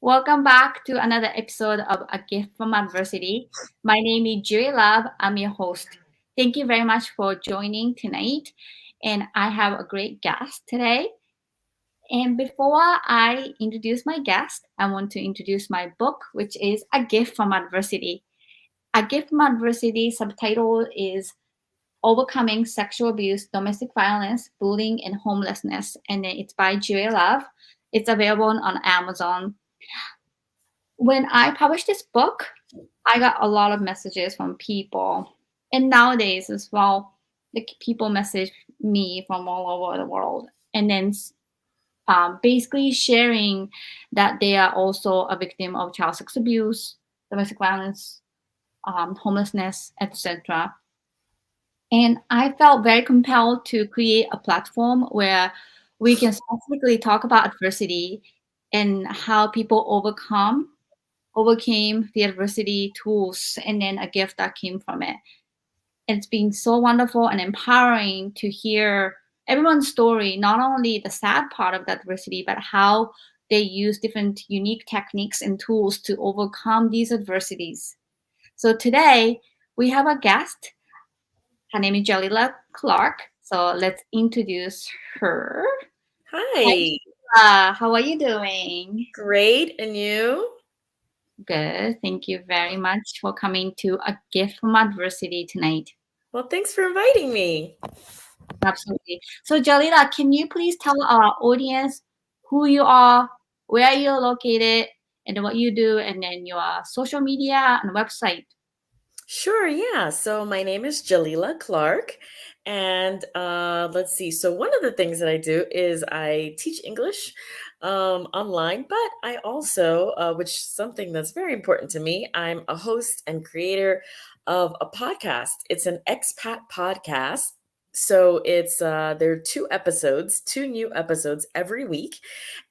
Welcome back to another episode of A Gift from Adversity. My name is Juri Love. I'm your host. Thank you very much for joining tonight. And I have a great guest today. And before I introduce my guest, I want to introduce my book, which is A Gift from Adversity. A Gift from Adversity subtitle is Overcoming Sexual Abuse, Domestic Violence, Bullying, and Homelessness. And then it's by Juri Love. It's available on Amazon. When I published this book, I got a lot of messages from people. And nowadays as well, like people message me from all over the world. And then basically sharing that they are also a victim of child sex abuse, domestic violence, homelessness, etc. And I felt very compelled to create a platform where we can specifically talk about adversity and how people overcame the adversity tools and then a gift that came from it. It's been so wonderful and empowering to hear everyone's story, not only the sad part of the adversity, but how they use different unique techniques and tools to overcome these adversities. So today we have a guest. Her name is Jalila Clark. So let's introduce her. Hi, Hi, how are you doing? great. And you? Good. Thank you very much for coming to A Gift from Adversity tonight. Well, thanks for inviting me. Absolutely. So, Jalila, can you please tell our audience who you are, where you're located, and what you do, and then your social media and website? Sure, yeah. So my name is Jalila Clark, and let's see. So one of the things that I do is I teach English online, but I also, which is something that's very important to me, I'm a host and creator of a podcast. It's an expat podcast. So it's there are two new episodes every week,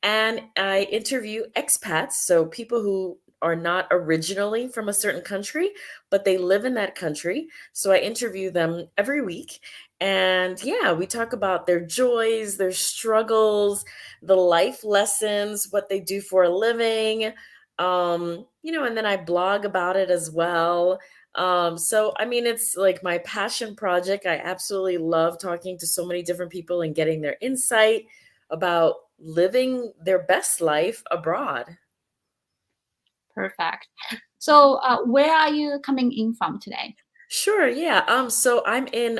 and I interview expats, so people who are not originally from a certain country, but they live in that country. So I interview them every week. And yeah, we talk about their joys, their struggles, the life lessons, what they do for a living. And then I blog about it as well. So I mean, it's like my passion project. I absolutely love talking to so many different people and getting their insight about living their best life abroad. Perfect. So, where are you coming in from today? Sure, yeah. So I'm in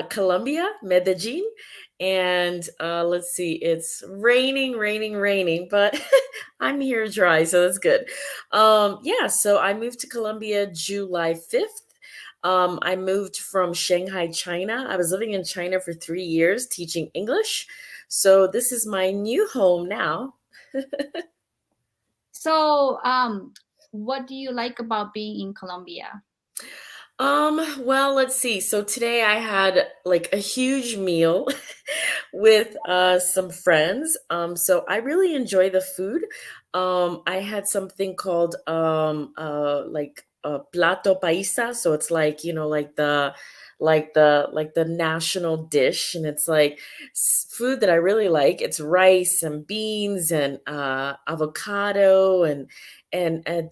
Colombia, Medellin, and let's see, it's raining, but I'm here dry, so that's good. Yeah, so I moved to Colombia July 5th. I moved from Shanghai, China. I was living in China for 3 years teaching English. So this is my new home now. So, what do you like about being in Colombia? Well, let's see. So today I had like a huge meal with some friends. So I really enjoy the food. I had something called like plato paisa. So it's like, like the national dish, and it's like food that I really like. It's rice and beans and avocado and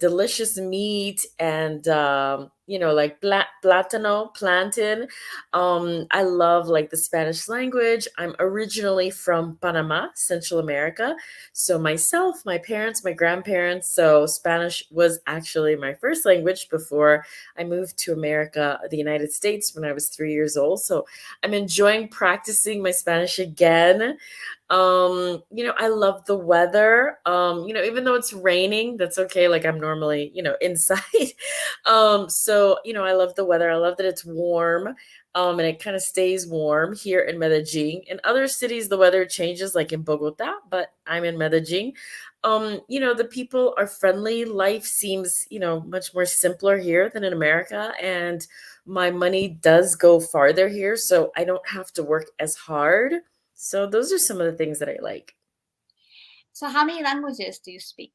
delicious meat and like platano, plantain. I love like the Spanish language. I'm originally from Panama, Central America. So myself, my parents, my grandparents, so Spanish was actually my first language before I moved to America, the United States, when I was 3 years old. So I'm enjoying practicing my Spanish again. I love the weather. Even though it's raining, that's okay. Like I'm normally, inside. So I love the weather. I love that it's warm. And it kind of stays warm here in Medellin. In other cities, the weather changes, like in Bogota, but I'm in Medellin. The people are friendly. Life seems, much more simpler here than in America. And my money does go farther here, so I don't have to work as hard. So those are some of the things that I like. So, how many languages do you speak?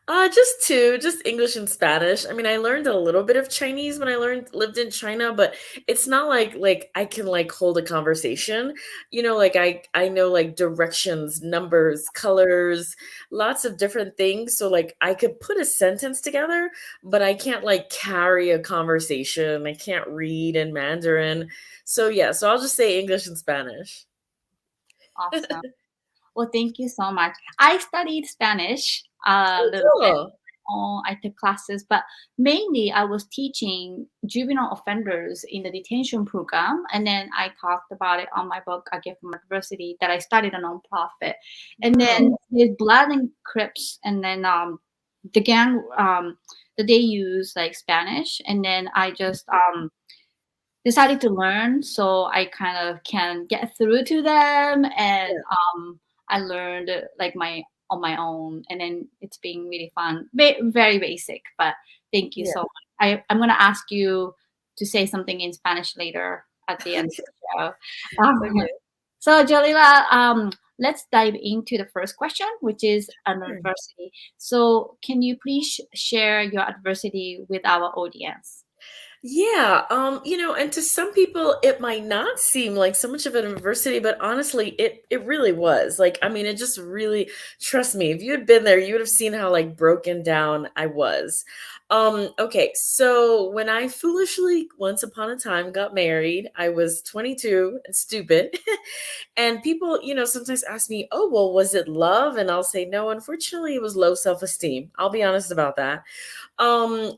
Just two, just English and Spanish. I mean, I learned a little bit of Chinese when I lived in China, but it's not like I can like hold a conversation. Like I know like directions, numbers, colors, lots of different things. So like I could put a sentence together, but I can't like carry a conversation. I can't read in Mandarin. So yeah, so I'll just say English and Spanish. Awesome. Well, thank you so much. I studied Spanish a Oh, little bit. cool. Oh, I took classes, but mainly I was teaching juvenile offenders in the detention program. And then I talked about it on my book, A Gift from Adversity, that I started a nonprofit. And then Wow. with Blood and Crips, and then the gang, that they use like Spanish. And then I just decided to learn so I kind of can get through to them, and Yeah, I learned like my on my own, and then it's been really fun. Very basic, but thank you yeah. so much. I'm gonna ask you to say something in Spanish later at the end of the show. Um, Okay. so Jalila, let's dive into the first question, which is an Sure. adversity. So can you please share your adversity with our audience? Yeah, and to some people it might not seem like so much of an adversity, but honestly, it really was. Like, I mean, it just really, trust me, if you had been there, you would have seen how like broken down I was. Okay, so when I foolishly once upon a time got married, I was 22 and stupid. And people, sometimes ask me, "Oh, well, was it love?" And I'll say, "No, unfortunately, it was low self-esteem." I'll be honest about that.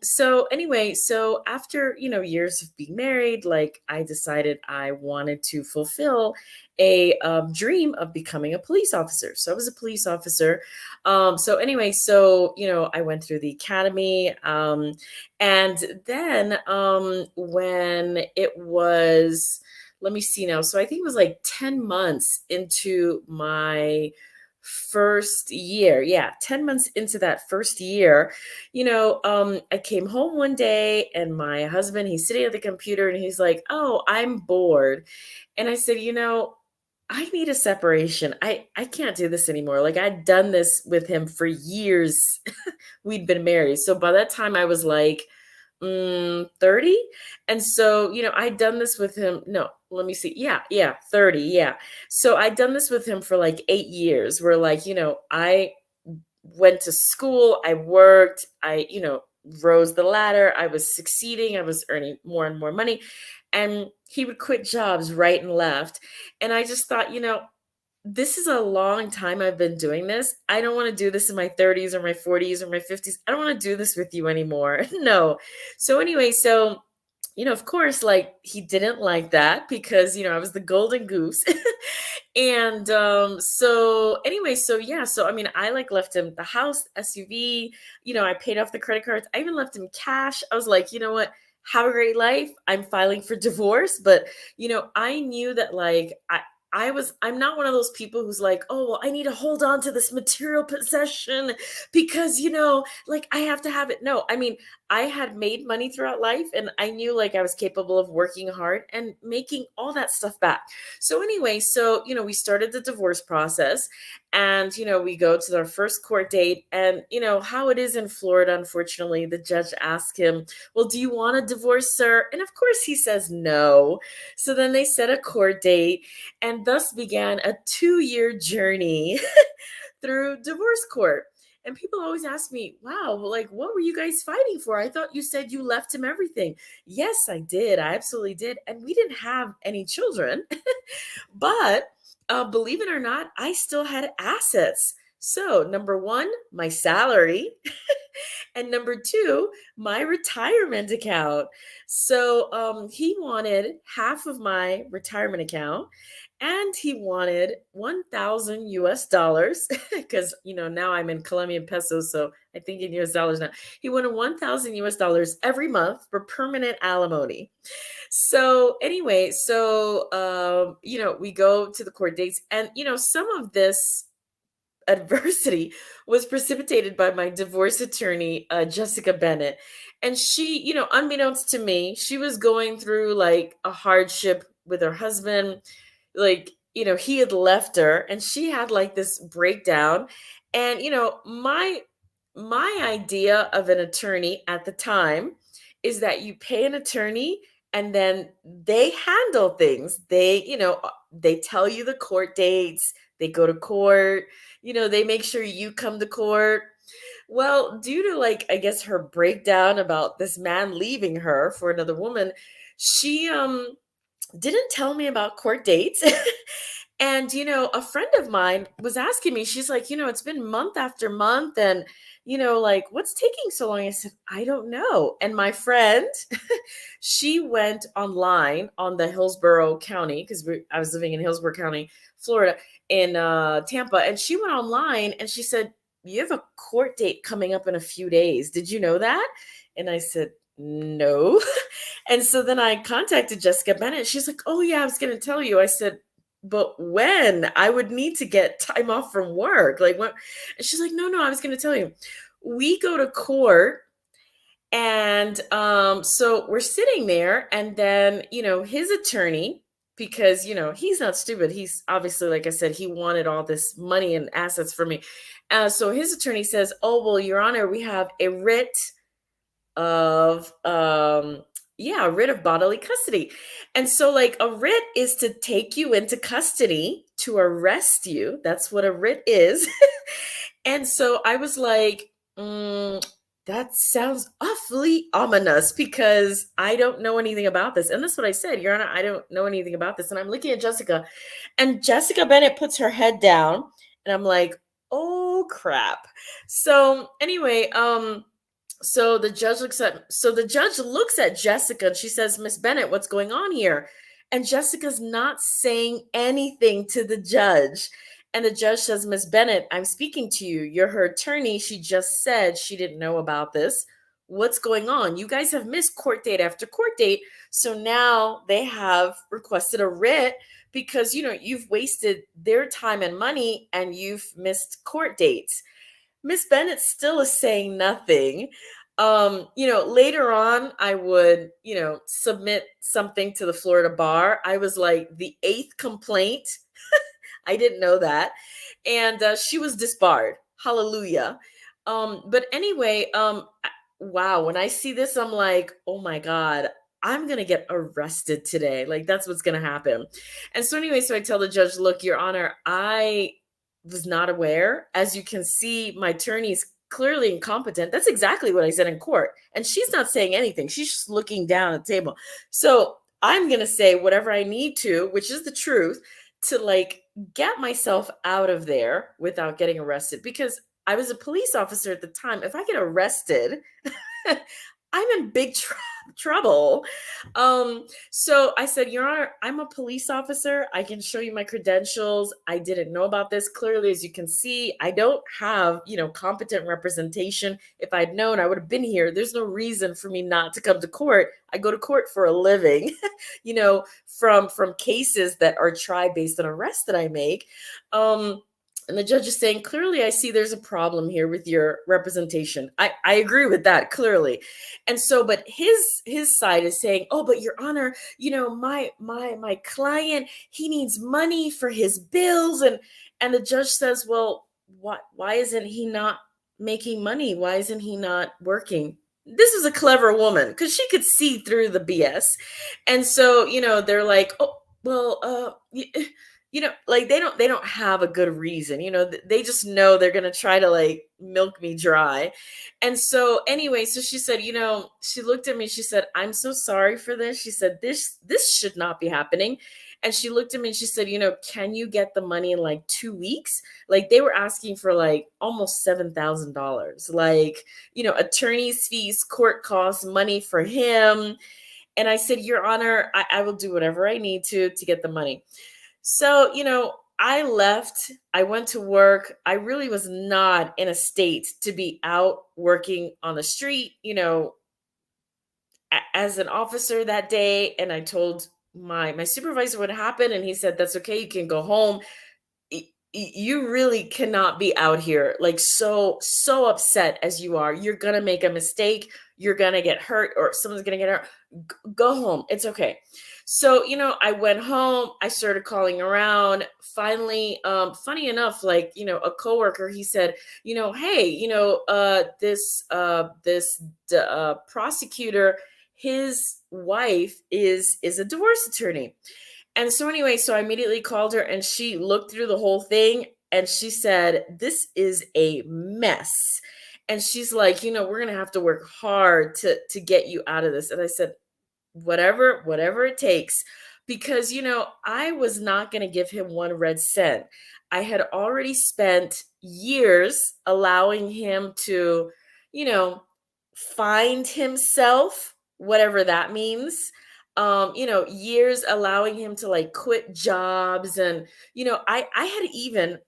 So anyway, so after, years of being married, like I decided I wanted to fulfill a dream of becoming a police officer. So I was a police officer. So anyway, so, I went through the academy. And then when it was, let me see now. So I think it was like 10 months into my first year. Yeah, 10 months into that first year, I came home one day and my husband, he's sitting at the computer and he's like, "Oh, I'm bored." And I said, I need a separation. I can't do this anymore. Like I'd done this with him for years. We'd been married. So by that time I was like 30. And so, I'd done this with him. No, let me see. Yeah, 30. Yeah. So I'd done this with him for like 8 years, where like, I went to school, I worked, I, rose the ladder, I was succeeding, I was earning more and more money. And he would quit jobs right and left. And I just thought, this is a long time I've been doing this. I don't want to do this in my 30s or my 40s or my 50s. I don't want to do this with you anymore. No. So anyway, so of course, like he didn't like that because, I was the golden goose. And so anyway, so yeah, so I mean, I like left him the house, SUV, I paid off the credit cards. I even left him cash. I was like, you know what? Have a great life. I'm filing for divorce, but I knew that like I'm not one of those people who's like, "Oh, well, I need to hold on to this material possession because, like I have to have it." No, I mean, I had made money throughout life and I knew like I was capable of working hard and making all that stuff back. So anyway, so we started the divorce process and we go to our first court date and how it is in Florida, unfortunately, the judge asked him, "Well, do you want a divorce, sir?" And of course he says no. So then they set a court date and thus began a 2-year journey through divorce court. And people always ask me, "Wow, well, like, what were you guys fighting for? I thought you said you left him everything." Yes, I did. I absolutely did. And we didn't have any children. But believe it or not, I still had assets. So, number one, my salary. And number two, my retirement account. So he wanted half of my retirement account and he wanted 1,000 US dollars because, now I'm in Colombian pesos. So I think in US dollars now. He wanted 1,000 US dollars every month for permanent alimony. So anyway, so, we go to the court dates and, some of this adversity was precipitated by my divorce attorney, Jessica Bennett. And she, unbeknownst to me, she was going through like a hardship with her husband. Like, he had left her and she had like this breakdown. And, my my idea of an attorney at the time is that you pay an attorney and then they handle things. They tell you the court dates, they go to court, they make sure you come to court. Well, due to, like, I guess her breakdown about this man leaving her for another woman, she didn't tell me about court dates. And, a friend of mine was asking me, she's like, it's been month after month. And, like, what's taking so long? I said, I don't know. And my friend, she went online on the Hillsborough County, because I was living in Hillsborough County, Florida, in Tampa. And she went online and she said, you have a court date coming up in a few days. Did you know that? And I said, no. And so then I contacted Jessica Bennett. She's like, oh, yeah, I was going to tell you. I said, but when? I would need to get time off from work. Like, when? And she's like, no, I was going to tell you. We go to court. And so we're sitting there. And then, his attorney, because, he's not stupid. He's obviously, like I said, he wanted all this money and assets for me. So his attorney says, oh, well, Your Honor, we have a writ of a writ of bodily custody. And so, like, a writ is to take you into custody, to arrest you. That's what a writ is. And so I was like, that sounds awfully ominous, because I don't know anything about this. And that's what I said, Your Honor, I don't know anything about this. And I'm looking at Jessica, and Jessica Bennett puts her head down, and I'm like, oh crap. So anyway, so the judge looks at Jessica, and she says, Miss Bennett, what's going on here? And Jessica's not saying anything to the judge. And the judge says, Miss Bennett, I'm speaking to you. You're her attorney. She just said she didn't know about this. What's going on? You guys have missed court date after court date. So now they have requested a writ because, you've wasted their time and money and you've missed court dates. Miss Bennett still is saying nothing. Later on, I would, submit something to the Florida bar. I was like the 8th complaint. I didn't know that. And she was disbarred. Hallelujah. But anyway, wow, when I see this, I'm like, oh my God, I'm going to get arrested today. Like, that's what's going to happen. And so anyway, so I tell the judge, look, Your Honor, I was not aware. As you can see, my attorney's clearly incompetent. That's exactly what I said in court. And she's not saying anything. She's just looking down at the table. So I'm going to say whatever I need to, which is the truth, to, like, get myself out of there without getting arrested, because I was a police officer at the time. If I get arrested, I'm in big trouble. So I said, Your Honor, I'm a police officer. I can show you my credentials. I didn't know about this. Clearly, as you can see, I don't have, competent representation. If I'd known, I would have been here. There's no reason for me not to come to court. I go to court for a living, from cases that are tried based on arrests that I make. And the judge is saying, clearly, I see there's a problem here with your representation. I agree with that, clearly. And so, but his side is saying, oh, but Your Honor, my client, he needs money for his bills. And the judge says, well, why isn't he not making money? Why isn't he not working? This is a clever woman, because she could see through the BS. And so, they're like, oh, well, like, they don't have a good reason. They just know they're going to try to, like, milk me dry. And so anyway, so she said, she looked at me, she said, I'm so sorry for this. She said, this should not be happening. And she looked at me and she said, can you get the money in like 2 weeks? Like, they were asking for like almost $7,000, like, attorney's fees, court costs, money for him. And I said, Your Honor, I will do whatever I need to get the money. So, I left, I went to work. I really was not in a state to be out working on the street, as an officer that day. And I told my supervisor what happened, and he said, that's okay, you can go home. You really cannot be out here like so upset as you are. You're going to make a mistake. You're going to get hurt, or someone's going to get hurt. Go home. It's okay. So, I went home, I started calling around. Finally, funny enough, like, a coworker, he said, hey, this prosecutor, his wife is a divorce attorney. And so anyway, so I immediately called her and she looked through the whole thing and she said, "This is a mess." And she's like, "We're going to have to work hard to get you out of this." And I said, "Whatever it takes." Because, I was not going to give him one red cent. I had already spent years allowing him to, you know, find himself, whatever that means. Years allowing him to like quit jobs. And I had even,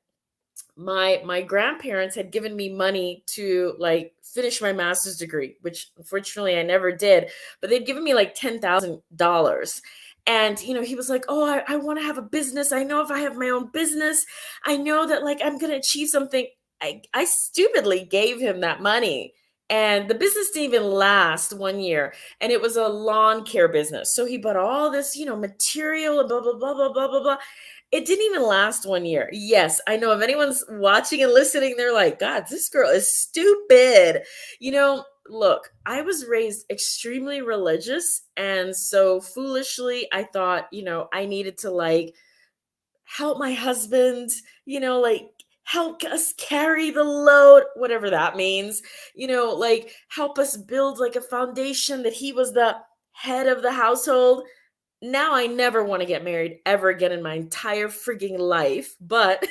my grandparents had given me money to like finish my master's degree, which unfortunately I never did, but they'd given me like $10,000. And he was like, "Oh, I want to have a business. I know if I have my own business, I know that like I'm gonna achieve something." I stupidly gave him that money. And the business didn't even last 1 year. And it was a lawn care business. So he bought all this, material and blah, blah, blah, blah, blah, blah, blah. It didn't even last 1 year. Yes, I know if anyone's watching and listening, they're like, "God, this girl is stupid." Look, I was raised extremely religious. And so foolishly, I thought, I needed to like help my husband, like help us carry the load, whatever that means, like help us build like a foundation that he was the head of the household. Now I never want to get married ever again in my entire freaking life. But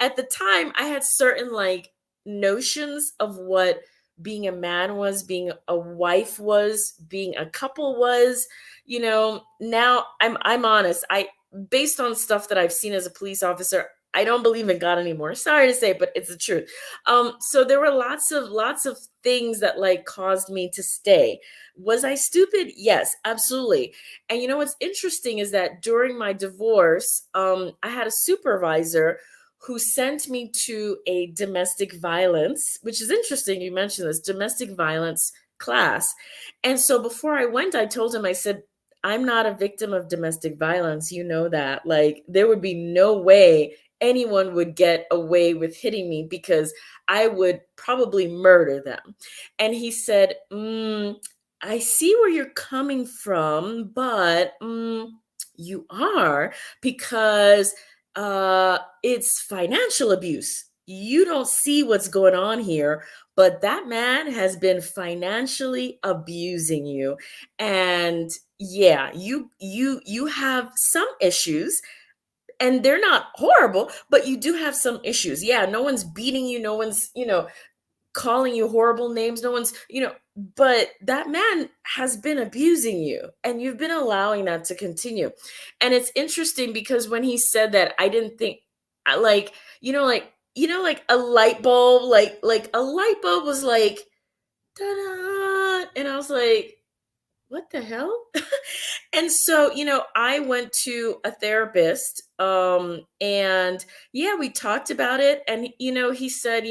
at the time, I had certain like notions of what being a man was, being a wife was, being a couple was. Now I'm honest. I Based on stuff that I've seen as a police officer, I don't believe in God anymore. Sorry to say, but it's the truth. So there were lots of things that like caused me to stay. Was I stupid? Yes, absolutely. And what's interesting is that during my divorce, I had a supervisor who sent me to a domestic violence, which is interesting. You mentioned this domestic violence class. And so before I went, I told him, I said, "I'm not a victim of domestic violence. You know that. Like, there would be no way anyone would get away with hitting me because I would probably murder them." And he said, "I see where you're coming from, but you are, because it's financial abuse. You don't see what's going on here, but that man has been financially abusing you. And yeah, you have some issues, and they're not horrible, but you do have some issues. Yeah, no one's beating you, no one's, calling you horrible names, no one's, but that man has been abusing you, and you've been allowing that to continue." And it's interesting because when he said that, I didn't think like, like a light bulb, like a light bulb was like, ta-da, and I was like, "What the hell?" And so, I went to a therapist, and yeah, we talked about it. And, he said,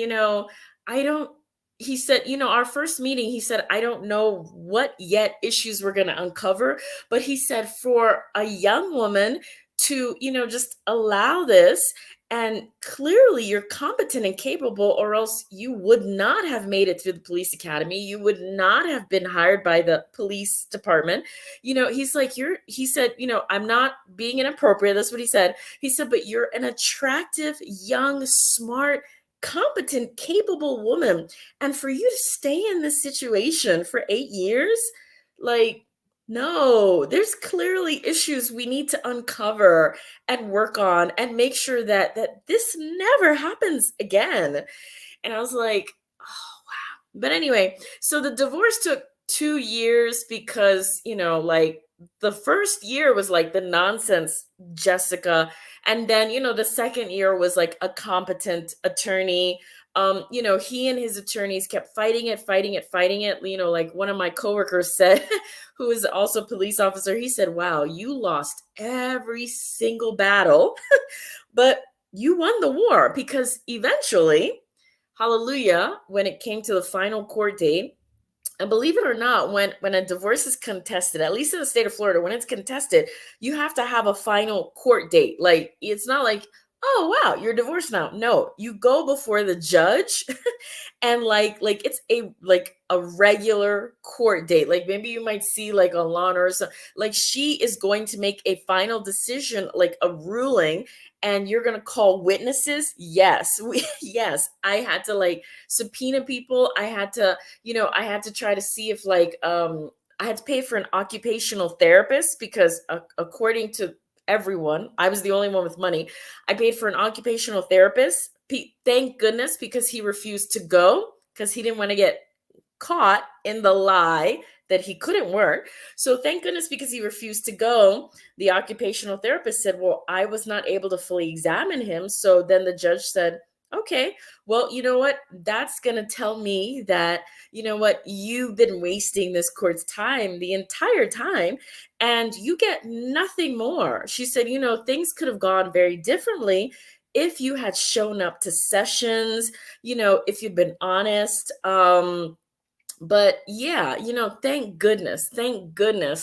I don't, he said, our first meeting, he said, "I don't know what yet issues we're going to uncover." But he said, for a young woman to, just allow this, and clearly you're competent and capable, or else you would not have made it through the police academy. You would not have been hired by the police department. He's like, he said, "I'm not being inappropriate." That's what he said. He said, "But you're an attractive, young, smart, competent, capable woman. And for you to stay in this situation for 8 years, like, no, there's clearly issues we need to uncover and work on and make sure that this never happens again." And I was like, "Oh, wow." But anyway, so the divorce took 2 years because, like the first year was like the nonsense Jessica. And then, the second year was like a competent attorney. He and his attorneys kept fighting it, fighting it, fighting it. Like one of my coworkers said, who is also a police officer, he said, "Wow, you lost every single battle, but you won the war." Because eventually, hallelujah, when it came to the final court date, And believe it or not, when a divorce is contested, at least in the state of Florida, when it's contested, you have to have a final court date. Like, it's not like, oh wow, you're divorced now. No, you go before the judge and like it's a regular court date. Like maybe you might see like on Law or something. Like she is going to make a final decision, like a ruling, and you're gonna call witnesses. Yes, yes. I had to like subpoena people. I had to try to see if I had to pay for an occupational therapist because according to everyone, I was the only one with money. I paid for an occupational therapist. Thank goodness, because he refused to go because he didn't want to get caught in the lie that he couldn't work. So thank goodness, because he refused to go, the occupational therapist said, well, I was not able to fully examine him. So then the judge said, okay, well, you know what? That's going to tell me that, you know what, you've been wasting this court's time the entire time and you get nothing more. She said, things could have gone very differently if you had shown up to sessions, if you'd been honest. But yeah, thank goodness,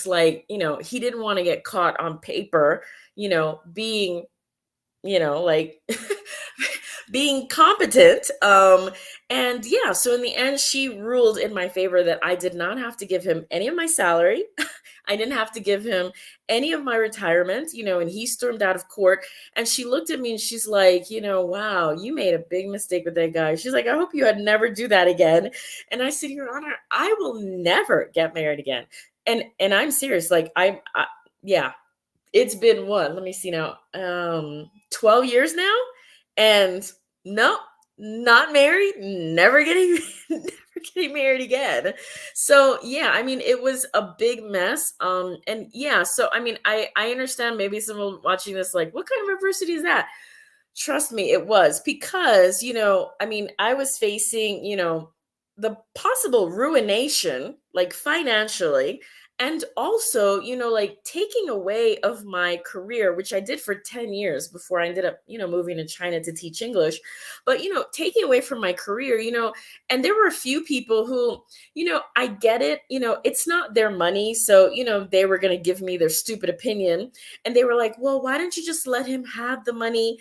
like, he didn't want to get caught on paper, being, like being competent. And yeah, so in the end, she ruled in my favor that I did not have to give him any of my salary. I didn't have to give him any of my retirement, and he stormed out of court. And she looked at me and she's like, wow, you made a big mistake with that guy. She's like, I hope you had never do that again. And I said, Your Honor, I will never get married again. And I'm serious. Like, yeah, it's been what? Let me see now. 12 years now. And no, not married, never getting never getting married again. So yeah, I mean, it was a big mess. And yeah, so I mean, I understand maybe someone watching this like, what kind of adversity is that? Trust me, it was because, I mean, I was facing, the possible ruination, like financially, and also, like taking away of my career, which I did for 10 years before I ended up, moving to China to teach English. But, taking away from my career, and there were a few people who, I get it, it's not their money. So, they were going to give me their stupid opinion. And they were like, well, why don't you just let him have the money?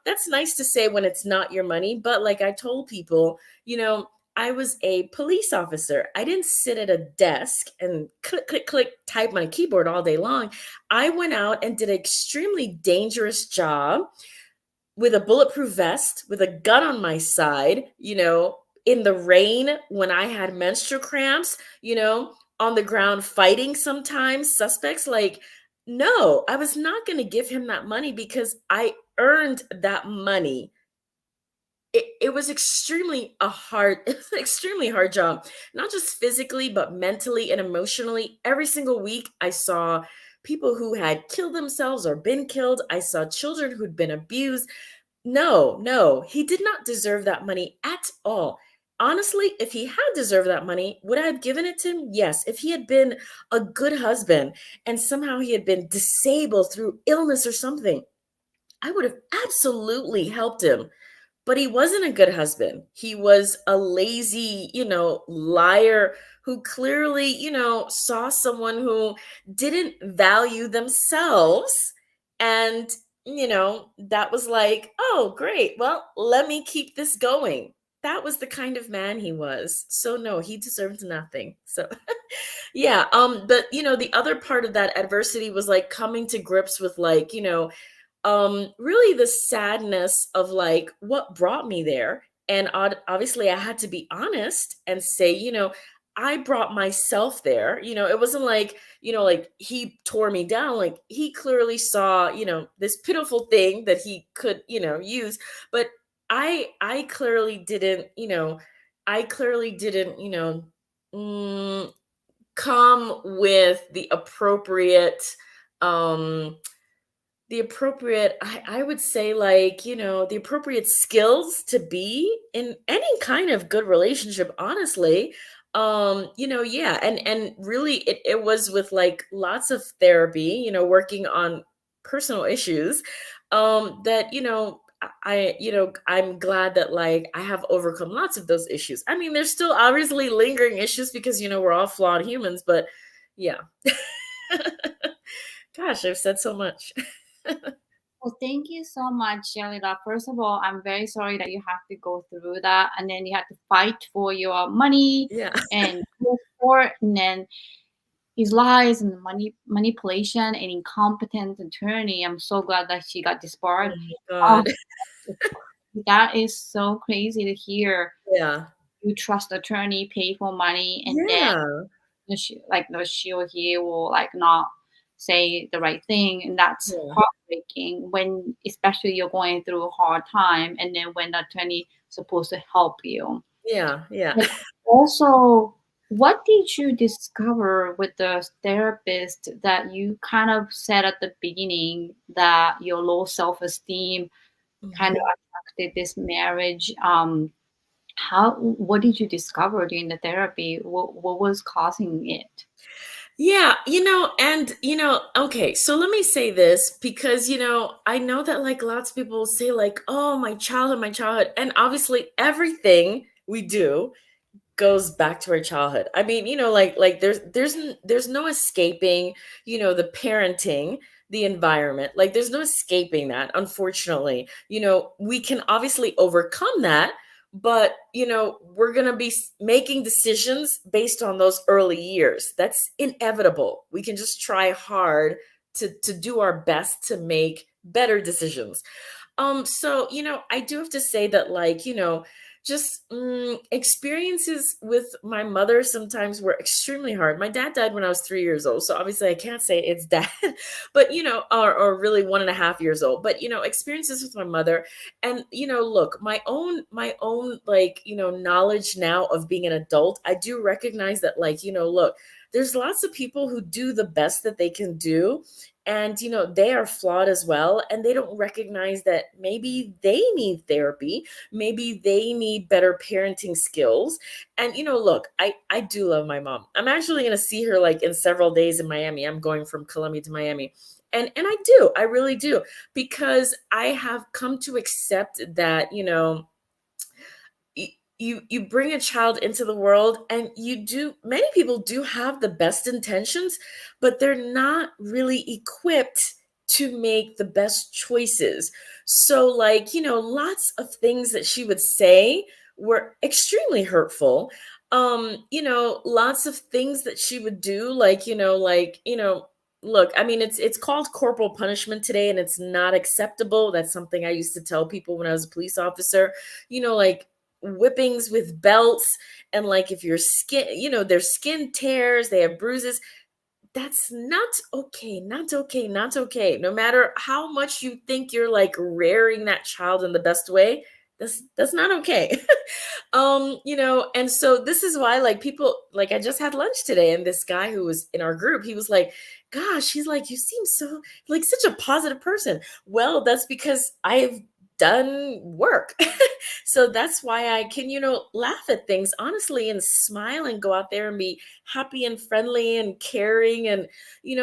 That's nice to say when it's not your money. But like I told people, I was a police officer. I didn't sit at a desk and click, click, click, type on a keyboard all day long. I went out and did an extremely dangerous job with a bulletproof vest, with a gun on my side, in the rain when I had menstrual cramps, on the ground fighting sometimes suspects. Like, no, I was not going to give him that money because I earned that money. It was extremely extremely hard job, not just physically, but mentally and emotionally. Every single week, I saw people who had killed themselves or been killed. I saw children who'd been abused. No, he did not deserve that money at all. Honestly, if he had deserved that money, would I have given it to him? Yes. If he had been a good husband and somehow he had been disabled through illness or something, I would have absolutely helped him. But he wasn't a good husband. He was a lazy, liar who clearly, saw someone who didn't value themselves. And, that was like, oh, great. Well, let me keep this going. That was the kind of man he was. So no, he deserved nothing. So yeah. But the other part of that adversity was like coming to grips with like, really the sadness of like what brought me there. And obviously I had to be honest and say, I brought myself there. It wasn't like, like he tore me down. Like he clearly saw, this pitiful thing that he could, use. But I clearly didn't, mm, come with um, I would say like, the appropriate skills to be in any kind of good relationship, honestly. Yeah. And really it was with like lots of therapy, working on personal issues, that, I'm glad that like I have overcome lots of those issues. I mean, there's still obviously lingering issues because we're all flawed humans, but yeah. Gosh, I've said so much. Well, thank you so much, Jalila. First of all, I'm very sorry that you have to go through that, and then you have to fight for your money Yeah. and court, and then his lies and manipulation and incompetent attorney. I'm so glad that she got Oh disbarred. my Oh, God. that is so crazy to hear. Yeah. You trust attorney, pay for money, and then Yeah. she or he will like not say the right thing, and that's Yeah. heartbreaking when especially you're going through a hard time, and then when the attorney supposed to help you. Yeah. Yeah. And also, what did you discover with the therapist that you kind of said at the beginning that your low self-esteem kind of Mhm. attracted this marriage? What did you discover during the therapy? What was causing it? Yeah, okay, so let me say this because, I know that like lots of people say like, oh, my childhood. And obviously everything we do goes back to our childhood. I mean, like there's no escaping, the parenting, the environment. Like there's no escaping that, unfortunately. We can obviously overcome that, but we're going to be making decisions based on those early years. That's inevitable. We can just try hard to do our best to make better decisions. So, I do have to say that, like, just experiences with my mother sometimes were extremely hard. My dad died when I was 3 years old, so obviously I can't say it's dad, but or really 1.5 years old. But experiences with my mother, and look, my own like knowledge now of being an adult, I do recognize that, like, look, there's lots of people who do the best that they can do, and they are flawed as well, and they don't recognize that maybe they need therapy, maybe they need better parenting skills. And look, I do love my mom. I'm actually going to see her like in several days in Miami. I'm going from Colombia to Miami, and I really do, because I have come to accept that you bring a child into the world, and many people do have the best intentions, but they're not really equipped to make the best choices. So, like, lots of things that she would say were extremely hurtful. Lots of things that she would do, like, look, I mean, it's called corporal punishment today, and it's not acceptable. That's something I used to tell people when I was a police officer. Like whippings with belts, and like if your skin, their skin tears, they have bruises. That's not okay, not okay, not okay. No matter how much you think you're like rearing that child in the best way, that's not okay. And so this is why, like, people, like, I just had lunch today, and this guy who was in our group, he was like, gosh, he's like, you seem so like such a positive person. Well, that's because I've done work. So that's why I can, laugh at things honestly and smile and go out there and be happy and friendly and caring. And,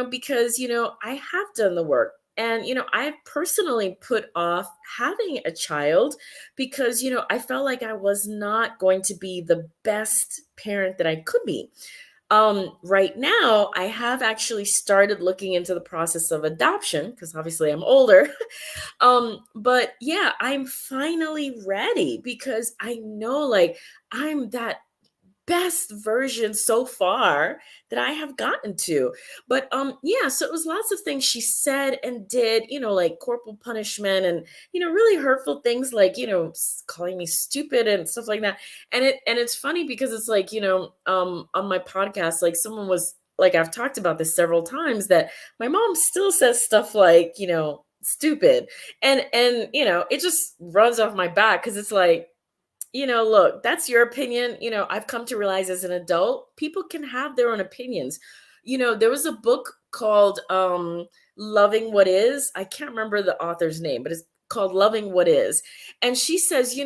because, I have done the work. And, I personally put off having a child because, I felt like I was not going to be the best parent that I could be. Right now, I have actually started looking into the process of adoption because obviously I'm older. But yeah, I'm finally ready because I know, like, I'm that best version so far that I have gotten to. But yeah, so it was lots of things she said and did, like corporal punishment and really hurtful things like, calling me stupid and stuff like that. And it's funny because it's like, on my podcast, like someone was like, I've talked about this several times, that my mom still says stuff like, stupid. And it just runs off my back because it's like, look, that's your opinion. I've come to realize as an adult, people can have their own opinions. There was a book called Loving What Is. I can't remember the author's name, but it's called Loving What Is. And she says,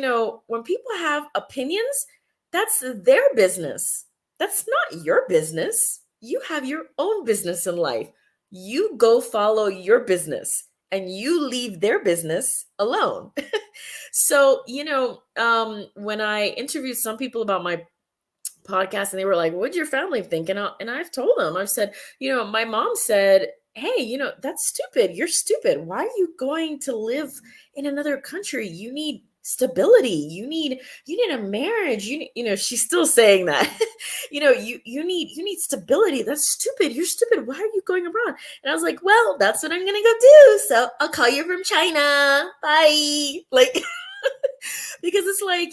when people have opinions, that's their business. That's not your business. You have your own business in life. You go follow your business. and you leave their business alone. So, when I interviewed some people about my podcast and they were like, what'd your family think? And I've told them, I've said, my mom said, hey, that's stupid. You're stupid. Why are you going to live in another country? You need stability. You need a marriage. She's still saying that. You need stability. That's stupid. You're stupid. Why are you going abroad? And I was like, well, that's what I'm gonna go do. So I'll call you from China. Bye. Like, because it's like,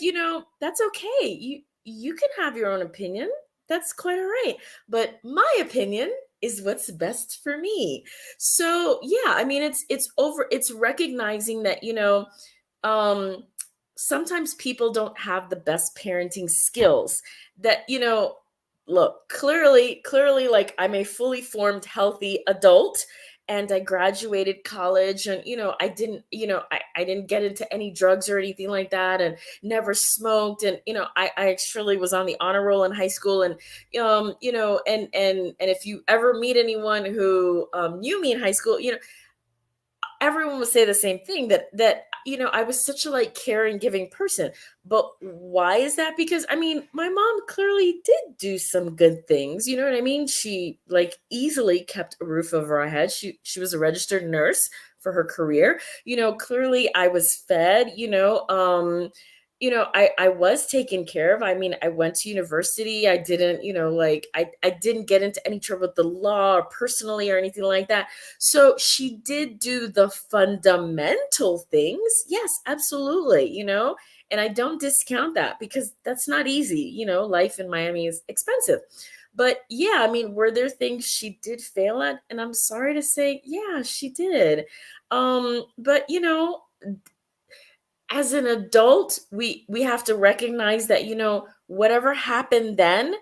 that's okay. You can have your own opinion. That's quite all right. But my opinion is what's best for me. So yeah, I mean, it's recognizing that, um sometimes people don't have the best parenting skills. That, look, clearly, like, I'm a fully formed, healthy adult, and I graduated college, and I didn't get into any drugs or anything like that, and never smoked, and I actually was on the honor roll in high school. And and if you ever meet anyone who knew me in high school, everyone would say the same thing, that I was such a, like, caring, giving person. But why is that? Because, I mean, my mom clearly did do some good things, you know what I mean? She, like, easily kept a roof over our head. She was a registered nurse for her career. Clearly I was fed. I was taken care of. I mean, I went to university. I didn't, like, I didn't get into any trouble with the law or personally or anything like that. So she did do the fundamental things. Yes, absolutely. And I don't discount that, because that's not easy. Life in Miami is expensive. But yeah, I mean, were there things she did fail at? And I'm sorry to say, yeah, she did. But as an adult, we have to recognize that, whatever happened then,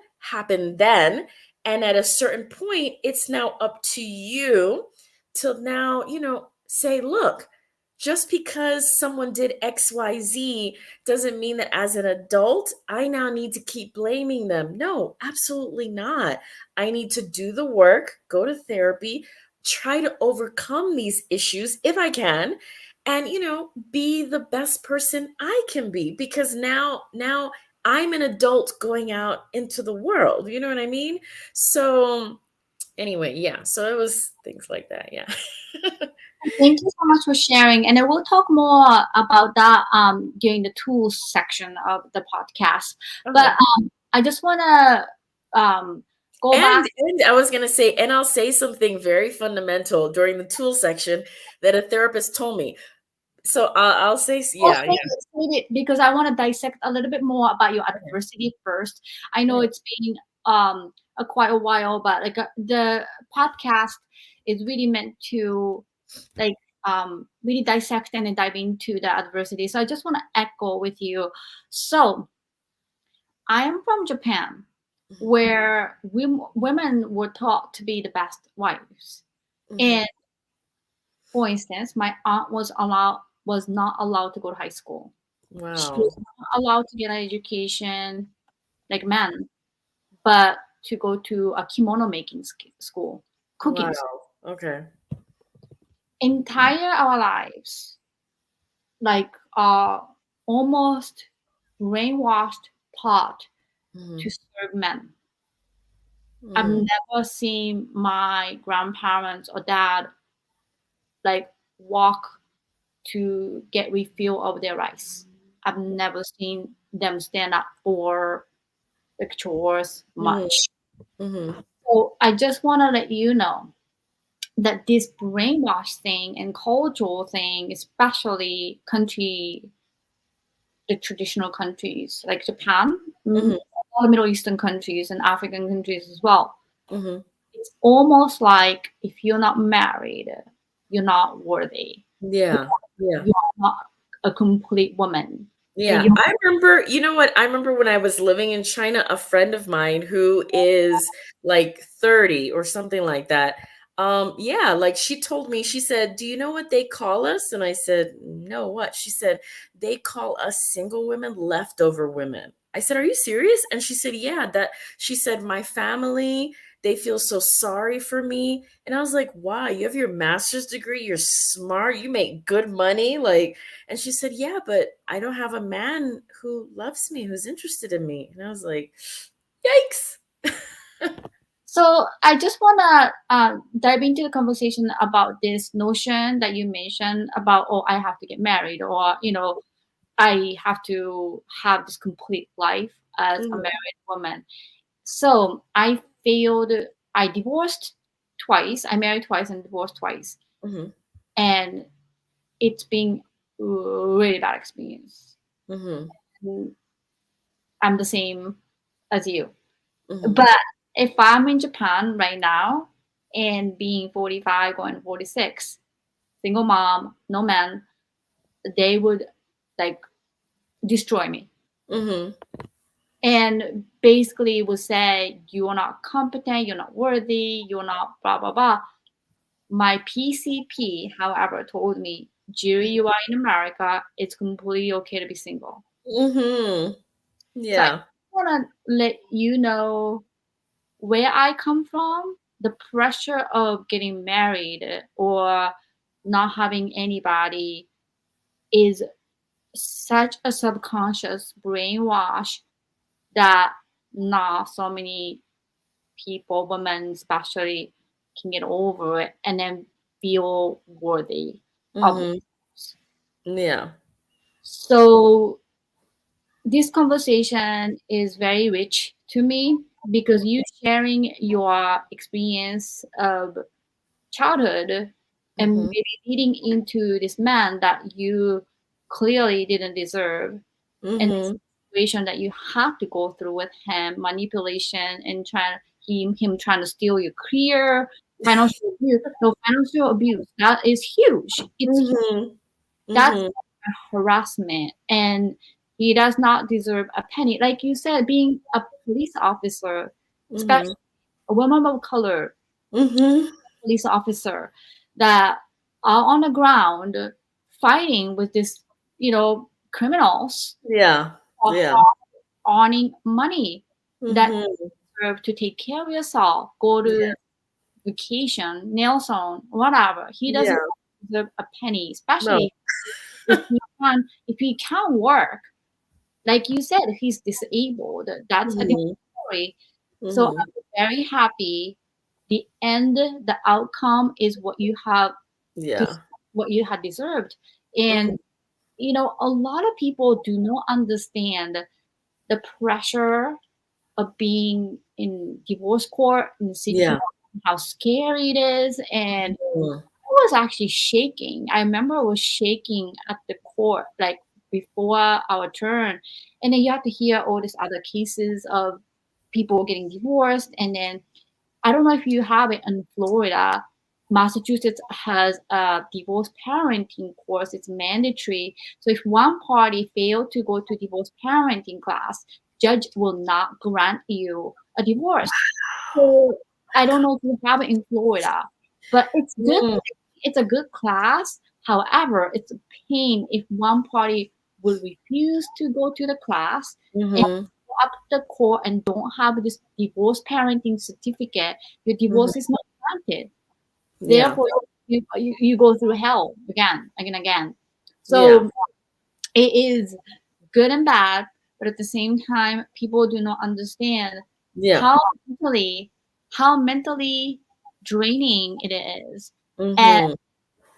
and at a certain point, it's now up to you to now, say, look, just because someone did XYZ doesn't mean that as an adult I now need to keep blaming them. No, absolutely not. I need to do the work, go to therapy, try to overcome these issues if I can, and be the best person I can be, because now I'm an adult going out into the world. You know what I mean? So anyway, yeah, so it was things like that. Yeah. Thank you so much for sharing. And I will talk more about that during the tools section of the podcast. Okay. But I just want to go back. And I was going to say, and I'll say something very fundamental during the tool section that a therapist told me. So I'll say, yeah, Say it, because I want to dissect a little bit more about your adversity first. I know it's been quite a while, but like the podcast is really meant to, like, really dissect and then dive into the adversity. So I just want to echo with you. So I am from Japan, where women were taught to be the best wives. And for instance, my aunt was not allowed to go to high school. Wow. She was not allowed to get an education like men, but to go to a kimono making school, cooking school. Okay. Entire our lives, like, almost brainwashed, taught to serve men. I've never seen my grandparents or dad, like, walk to get refill of their rice. I've never seen them stand up for the chores much. So I just want to let you know that this brainwash thing and cultural thing, especially the traditional countries like Japan, all the Middle Eastern countries and African countries as well. It's almost like if you're not married, you're not worthy. Yeah. You're not a complete woman. Yeah, I remember, you know what? I remember when I was living in China, a friend of mine who is like 30 or something like that. Yeah, like she told me, she said, "Do you know what they call us?" And I said, "No, what?" She said, "They call us single women leftover women." I said, "Are you serious?" And she said, "Yeah, that," she said, "My family they feel so sorry for me. And I was like, why? You have your master's degree, you're smart, you make good money. Like, and she said, yeah, but I don't have a man who loves me, who's interested in me. And I was like, yikes. So I just want to dive into the conversation about this notion that you mentioned about, oh, I have to get married, or, I have to have this complete life as a Mhm, married woman. So I divorced twice. I married twice and divorced twice. mhm, And it's been a really bad experience. mhm, And I'm the same as you. mhm, But if I'm in Japan right now and being 45 going 46, single mom, no man, they would like destroy me mhm, and basically would say, you are not competent, you're not worthy, you're not blah, blah, blah. My PCP, however, told me, Juri, you are in America. It's completely okay to be single. mhm. So I Yeah. want to let you know where I come from. The pressure of getting married or not having anybody is such a subconscious brainwash that not so many people, women especially, can get over it and then feel worthy of Mhm. themselves. Yeah. So this conversation is very rich to me because you sharing your experience of childhood and Mhm, maybe leading into this man that you clearly didn't deserve, and this mhm, situation that you have to go through with him, manipulation and him trying to steal your career, financial abuse. No, financial abuse, that is huge. It's mhm, That's mhm, harassment, and he does not deserve a penny. Like you said, being a police officer, mhm, especially a woman of color mhm. police officer, that are on the ground fighting with this, criminals Yeah. or Yeah. earning money that Mhm. you deserve to take care of yourself, go Yeah. to vacation, nail salon, whatever. He Yeah. doesn't deserve a penny, No. especially if he can't work. Like you said, he's disabled. That's a different Mhm, story. So mhm. I'm very happy. The outcome is Yeah. what you had deserved. Mhm. And a lot of people do not understand the pressure of being in divorce court in the situation, Yeah. how scary it is. And Mhm. I was actually shaking. I remember I was shaking at the court, like before our turn. And then you have to hear all these other cases of people getting divorced. And then I don't know if you have it in Florida. Massachusetts has a divorce parenting course. It's mandatory. So if one party failed to go to divorce parenting class, judge will not grant you a divorce. So I don't know if you have it in Florida, but it's good. Mm. It's a good class. However, it's a pain if one party will refuse to go to the class and Mhm, go up to the court and don't have this divorce parenting certificate. Your mhm. divorce is not granted. Yeah. Therefore, you go through hell again, again, again. Yeah. So it is good and bad, but at the same time, people do not understand Yeah. how mentally how mentally draining it is. And Mhm.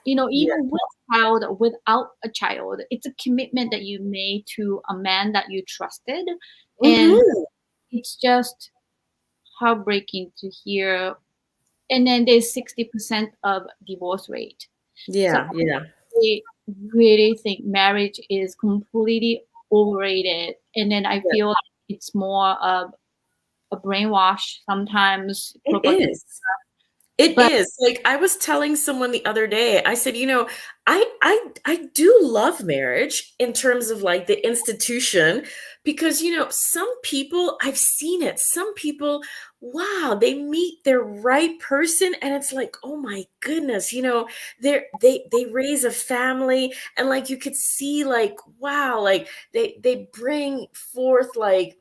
Yeah. even with child, without a child, it's a commitment that you made to a man that you trusted, and Mhm. it's just heartbreaking to hear. And then there's 60% of divorce rate. So Yeah. Yeah. I really think marriage is completely overrated. And then I Yeah. feel like it's more of a brainwash sometimes, It propaganda. is. It But is. Like, I was telling someone the other day, I said, I do love marriage in terms of like the institution, because some people, I've seen it. Some people, wow, they meet their right person and it's like, oh my goodness, they raise a family, and like you could see like, wow, like they bring forth like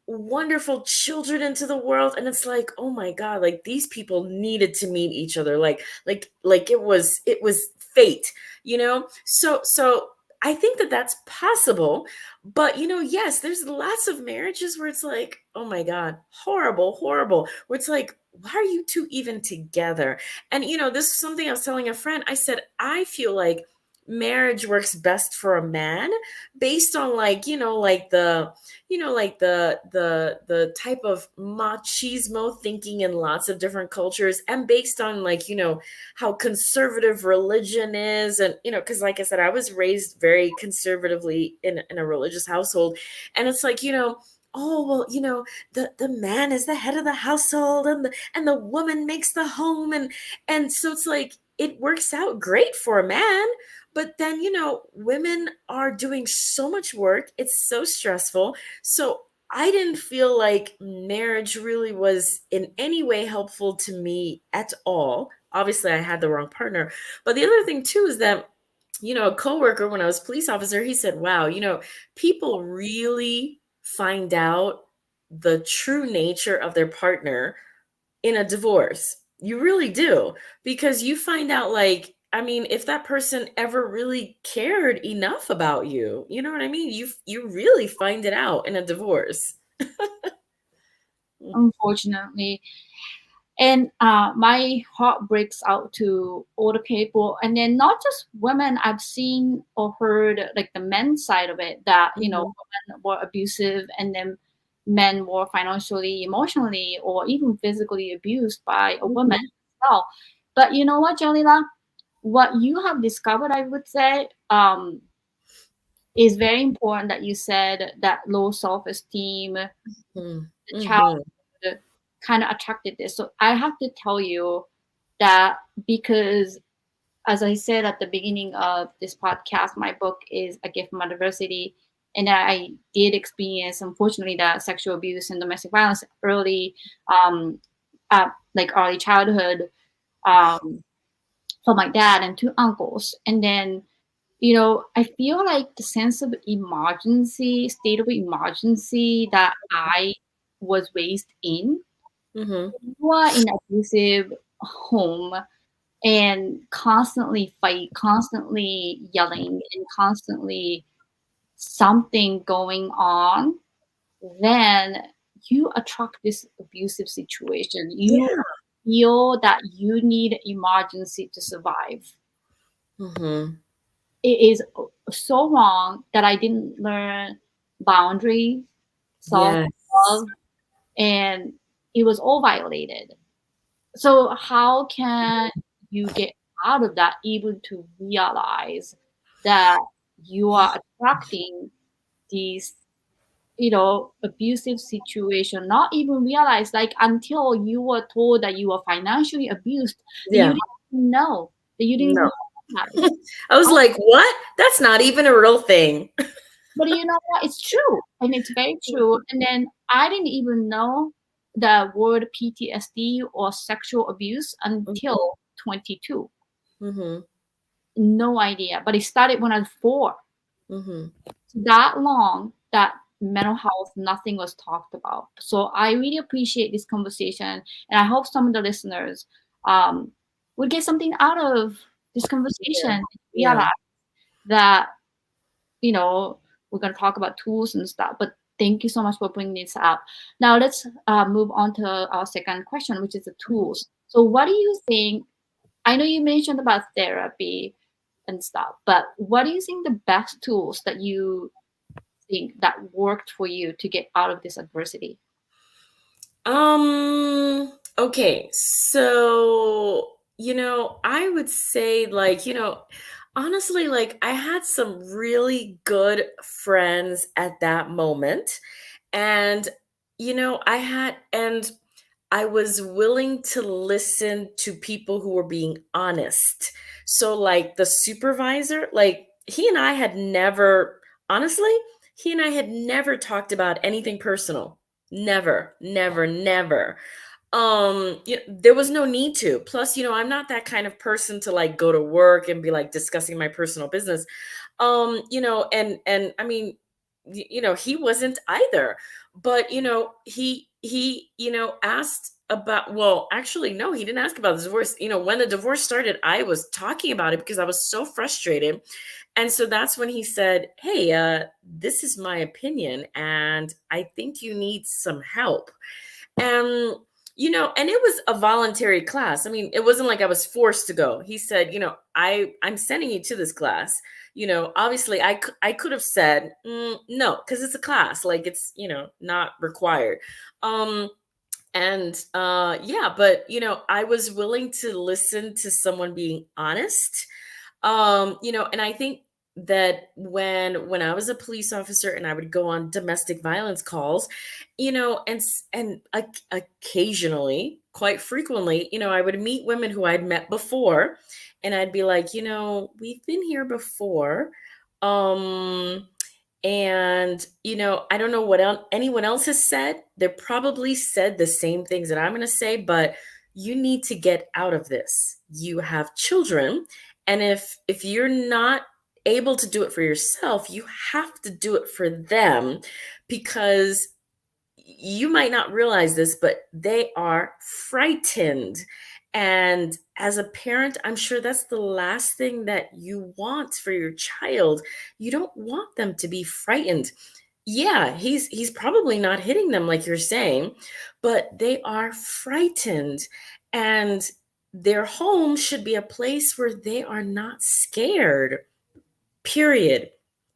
wonderful children into the world, and it's like, oh my god, like these people needed to meet each other, like it was fate, so I think that that's possible. But yes, there's lots of marriages where it's like, oh my god, horrible, horrible, where it's like, why are you two even together? And this is something I was telling a friend. I said, I feel like marriage works best for a man based on, like, the type of machismo thinking in lots of different cultures, and based on, like, how conservative religion is. And because, like I said, I was raised very conservatively in a religious household. And it's like, oh well, the man is the head of the household, and the woman makes the home, and so it's like it works out great for a man. But then, women are doing so much work. It's so stressful. So I didn't feel like marriage really was in any way helpful to me at all. Obviously, I had the wrong partner. But the other thing too is that, a coworker, when I was a police officer, he said, wow, people really find out the true nature of their partner in a divorce. You really do. Because you find out, like, I mean, if that person ever really cared enough about you, you know what I mean? You really find it out in a divorce. Unfortunately. And my heart breaks out to all the people, and then not just women. I've seen or heard like the men's side of it, that Mhm. women were abusive, and then men were financially, emotionally, or even physically abused by a woman Mhm. as well. But you know what, Jalila, what you have discovered, I would say, is very important. That you said that low self-esteem, the Mhm. Mhm. childhood kind of attracted this. So I have to tell you that, because as I said at the beginning of this podcast, my book is A Gift from Adversity. And I did experience, unfortunately, that sexual abuse and domestic violence early, like early childhood, um, from my dad and two uncles. And then, I feel like the sense of emergency, state of emergency that I was raised in, Mhm. you are in abusive home and constantly fight, constantly yelling, and constantly something going on, then you attract this abusive situation. You Yeah. feel that you need emergency to survive. Mhm. It is so wrong that I didn't learn boundaries, self Yes. love, and it was all violated. So how can you get out of that, even to realize that you are attracting these, abusive situation, not even realize, like, until you were told that you were financially abused, that you Yeah. didn't even know, that you didn't No. even realize. I was like, "What? That's not even a real thing." But you know what? It's true, and it's very true. And then I didn't even know the word PTSD or sexual abuse Mhm. until 22. Mhm. No idea. But it started when I was 4. Mhm. That long that mental health, nothing was talked about. So I really appreciate this conversation, and I hope some of the listeners um, would get something out of this conversation Yeah. and Yeah. realize that, you know, we're going to talk about tools and stuff. But thank you so much for bringing this up. Now let's move on to our second question, which is the Mhm. tools. So what do you think? I know you mentioned about therapy and stuff, but what do you think the best tools that you think that worked for you to get out of this adversity? Okay. So, I would say, like, honestly, like, I had some really good friends at that moment. And, I was willing to listen to people who were being honest. So, like, the supervisor, like, honestly, he and I had never talked about anything personal. Never, never, never. There was no need to. Plus, I'm not that kind of person to, like, go to work and be like discussing my personal business. And I mean, he wasn't either. But he asked about, well, actually, no, he didn't ask about the divorce. When the divorce started, I was talking about it because I was so frustrated. And so that's when he said, hey, this is my opinion, and I think you need some help. And and it was a voluntary class. I mean, it wasn't like I was forced to go. He said, I'm sending you to this class. Obviously, I could have said, no, because it's a class, like, it's not required. And yeah, but I was willing to listen to someone being honest. And I think that when I was a police officer and I would go on domestic violence calls, and occasionally, quite frequently, I would meet women who I'd met before, and I'd be like, we've been here before. um and I don't know what anyone else has said. They probably said the same things that I'm going to say, but you need to get out of this. You have children, and if you're not able to do it for yourself, you have to do it for them, because you might not realize this, but they are frightened. And as a parent, I'm sure that's the last thing that you want for your child. You don't want them to be frightened. Yeah, he's probably not hitting them like you're saying, but they are frightened. And their home should be a place where they are not scared. Period.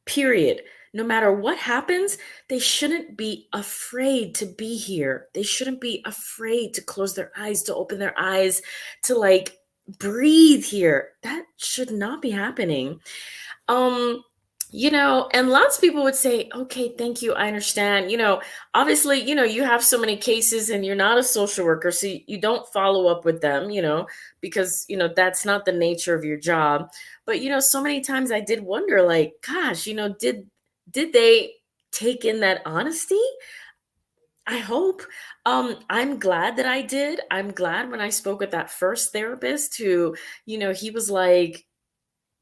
Period. No matter what happens, they shouldn't be afraid to be here. They shouldn't be afraid to close their eyes, to open their eyes, to like breathe here. That should not be happening. Um, and lots of people would say, okay, thank you, I understand. Obviously, you have so many cases and you're not a social worker, so you don't follow up with them, because, that's not the nature of your job. But, so many times I did wonder, like, gosh, did they take in that honesty? I hope. I'm glad that I did. I'm glad when I spoke with that first therapist who, he was like,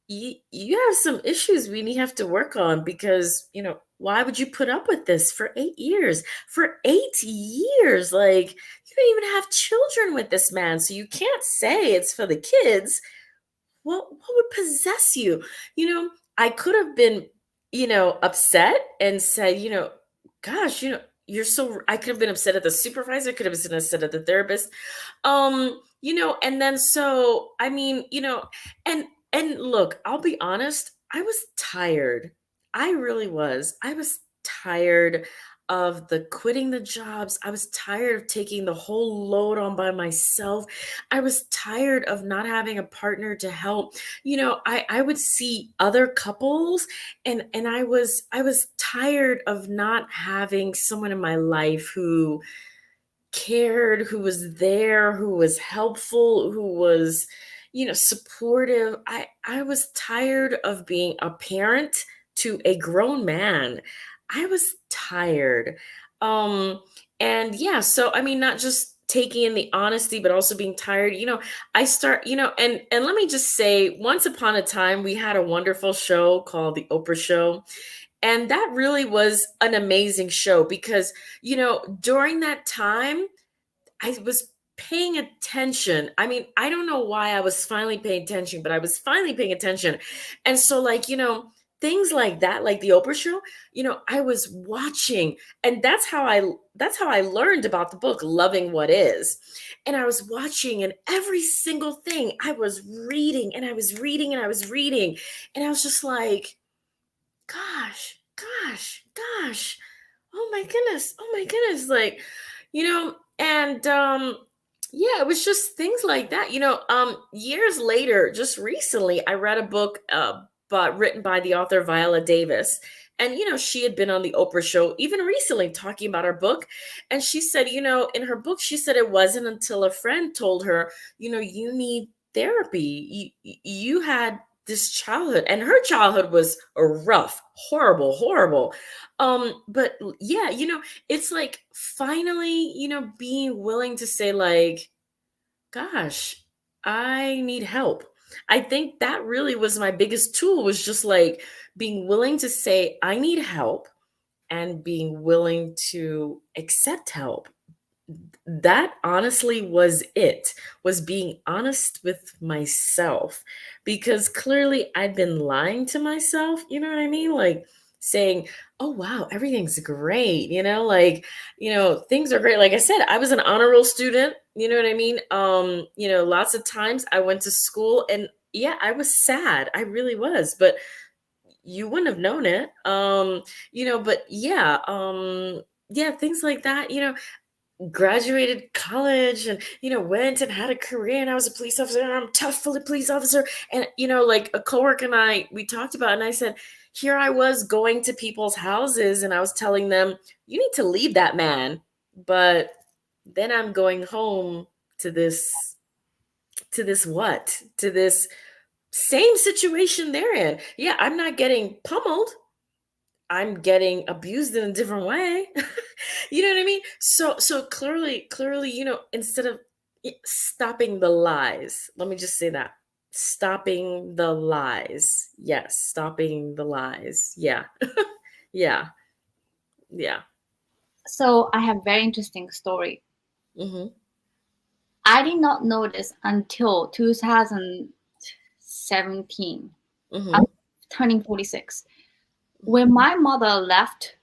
you have some issues we have to work on, because why would you put up with this for 8 years? For 8 years, like, you don't even have children with this man, so you can't say it's for the kids. What would possess you? I could have been upset and said, gosh, you're so, I could have been upset at the supervisor, could have been upset at the therapist. And then, so I mean, and look, I'll be honest, I was tired. I really was. I was tired of the quitting the jobs. I was tired of taking the whole load on by myself. I was tired of not having a partner to help. I would see other couples, and I was tired of not having someone in my life who cared, who was there, who was helpful, who was, supportive. I was tired of being a parent to a grown man. I was tired. Um and yeah, so I mean, not just taking in the honesty, but also being tired. I start, and let me just say, once upon a time we had a wonderful show called The Oprah Show. And that really was an amazing show because, during that time, I was paying attention. I mean, I don't know why I was finally paying attention, but I was finally paying attention. And so, like, things like that, like the Oprah show, I was watching. And that's how I learned about the book Loving What Is. And I was watching, and every single thing I was reading, and I was reading, and I was reading. And I was just like, gosh, gosh, gosh. Oh my goodness. Like, and yeah, it was just things like that. Years later, just recently, I read a book written by the author Viola Davis. And she had been on the Oprah show even recently talking about her book. And she said, in her book, she said it wasn't until a friend told her, you need therapy. You had this childhood, and her childhood was a rough, horrible, horrible. But yeah, it's like finally, being willing to say, like, gosh, I need help. I think that really was my biggest tool, was just like being willing to say, I need help. and being willing to accept help. That honestly was it, was being honest with myself, because clearly I'd been lying to myself, you know what I mean? Like saying, "Oh wow, everything's great." Like, things are great. Like I said, I was an honor roll student, you know what I mean? Lots of times I went to school and yeah, I was sad. I really was, but you wouldn't have known it. But yeah, yeah, things like that, graduated college and went and had a career, and I was a police officer, and I'm tough for the police officer. And like a coworker and we talked about it, and I said, here I was going to people's houses and I was telling them, you need to leave that man. But then I'm going home to this same situation they're in. Yeah, I'm not getting pummeled, I'm getting abused in a different way. You know what I mean? So clearly, instead of stopping the lies, let me just say that. Stopping the lies. Yes, stopping the lies. Yeah. Yeah. Yeah. So I have very interesting story. Mhm. I did not know this until 2017. I'm Mhm. turning 46. When my mother left,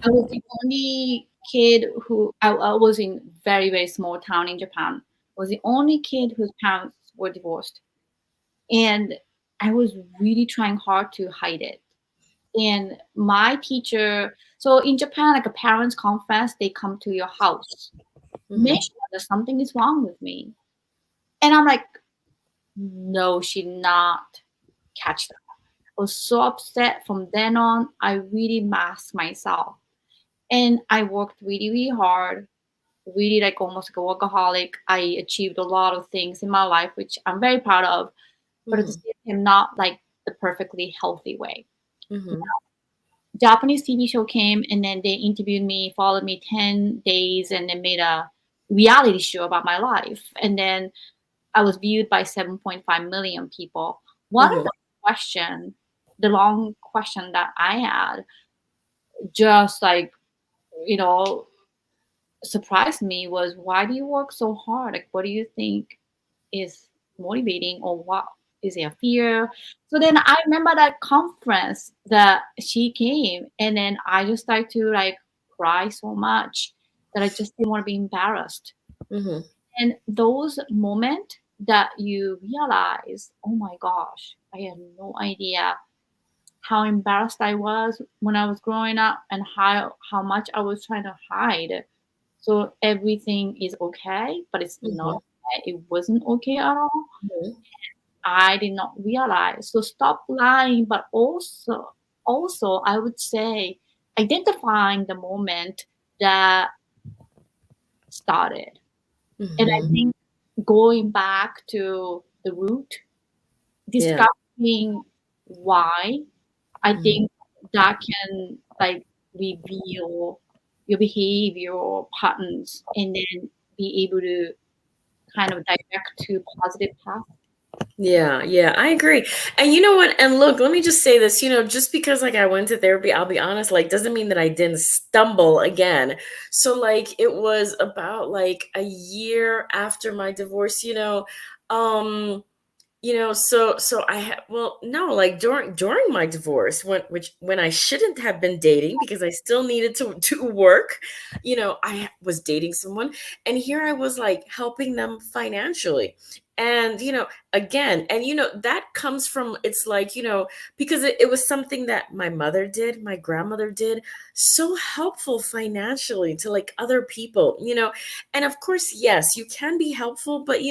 I was the only kid I was in very, very small town in Japan. I was the only kid whose parents were divorced. And I was really trying hard to hide it. And my teacher, so in Japan, like a parents conference, they come to your house, make Mhm. sure that something is wrong with me. And I'm like, no, she did not catch that. I was so upset. From then on, I really masked myself. And I worked really, really hard, really like almost like a workaholic. I achieved a lot of things in my life, which I'm very proud of, but at the Mhm. same time, not like the perfectly healthy way. Mhm. Japanese TV show came and then they interviewed me, followed me 10 days, and then made a reality show about my life. And then I was viewed by 7.5 million people. One of Mhm. the long question that I had, just like, you know, surprised me was, why do you work so hard? Like, what do you think is motivating, or what is there fear? So then I remember that conference that she came, and then I just started to like cry so much that I just didn't want to be embarrassed. Mhm. And those moments that you realize, oh my gosh, I had no idea how embarrassed I was when I was growing up, and how much I was trying to hide. So everything is okay, but it's not Mhm. okay. It wasn't okay at all. Mhm. I did not realize. So stop lying, but also I would say identifying the moment that started. And I Mhm. think going back to the root, Yeah. discovering why, I Mhm. think that can like reveal your behavior patterns, and then be able to kind of direct to positive path. Yeah, yeah, I agree. And you know what? And look, let me just say this, just because like I went to therapy, I'll be honest, like doesn't mean that I didn't stumble again. So like it was about like a year after my divorce, um so I had, well, no, like during my divorce, when I shouldn't have been dating because I still needed to work, I was dating someone, and here I was like helping them financially. And again, and that comes from, it's like, because it was something that my mother did, my grandmother did, so helpful financially to like other people, and of course, yes, you can be helpful, but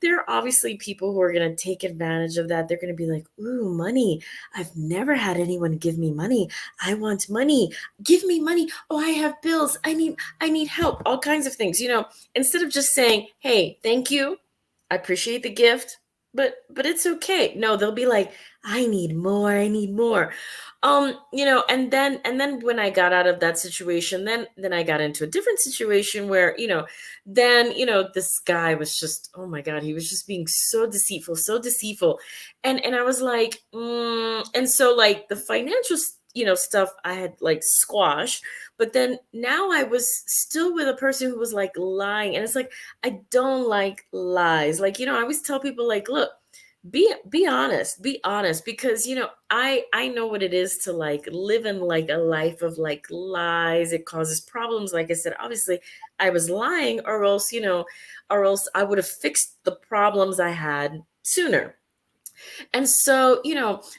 there are obviously people who are going to take advantage of that. They're going to be like, ooh, money. I've never had anyone give me money. I want money. Give me money. Oh, I have bills. I need help. All kinds of things, instead of just saying, hey, thank you. I appreciate the gift, but it's okay. No, they'll be like, I need more. I need more. And then when I got out of that situation, then I got into a different situation where, then this guy was just, oh my god, he was just being so deceitful, so deceitful. And I was like, and so like the financial stuff I had like squashed. But then now I was still with a person who was like lying. And it's like, I don't like lies. Like, I always tell people like, look, be honest, because I know what it is to like live in like a life of like lies. It causes problems. Like I said, obviously I was lying, or else I would have fixed the problems I had sooner. And so,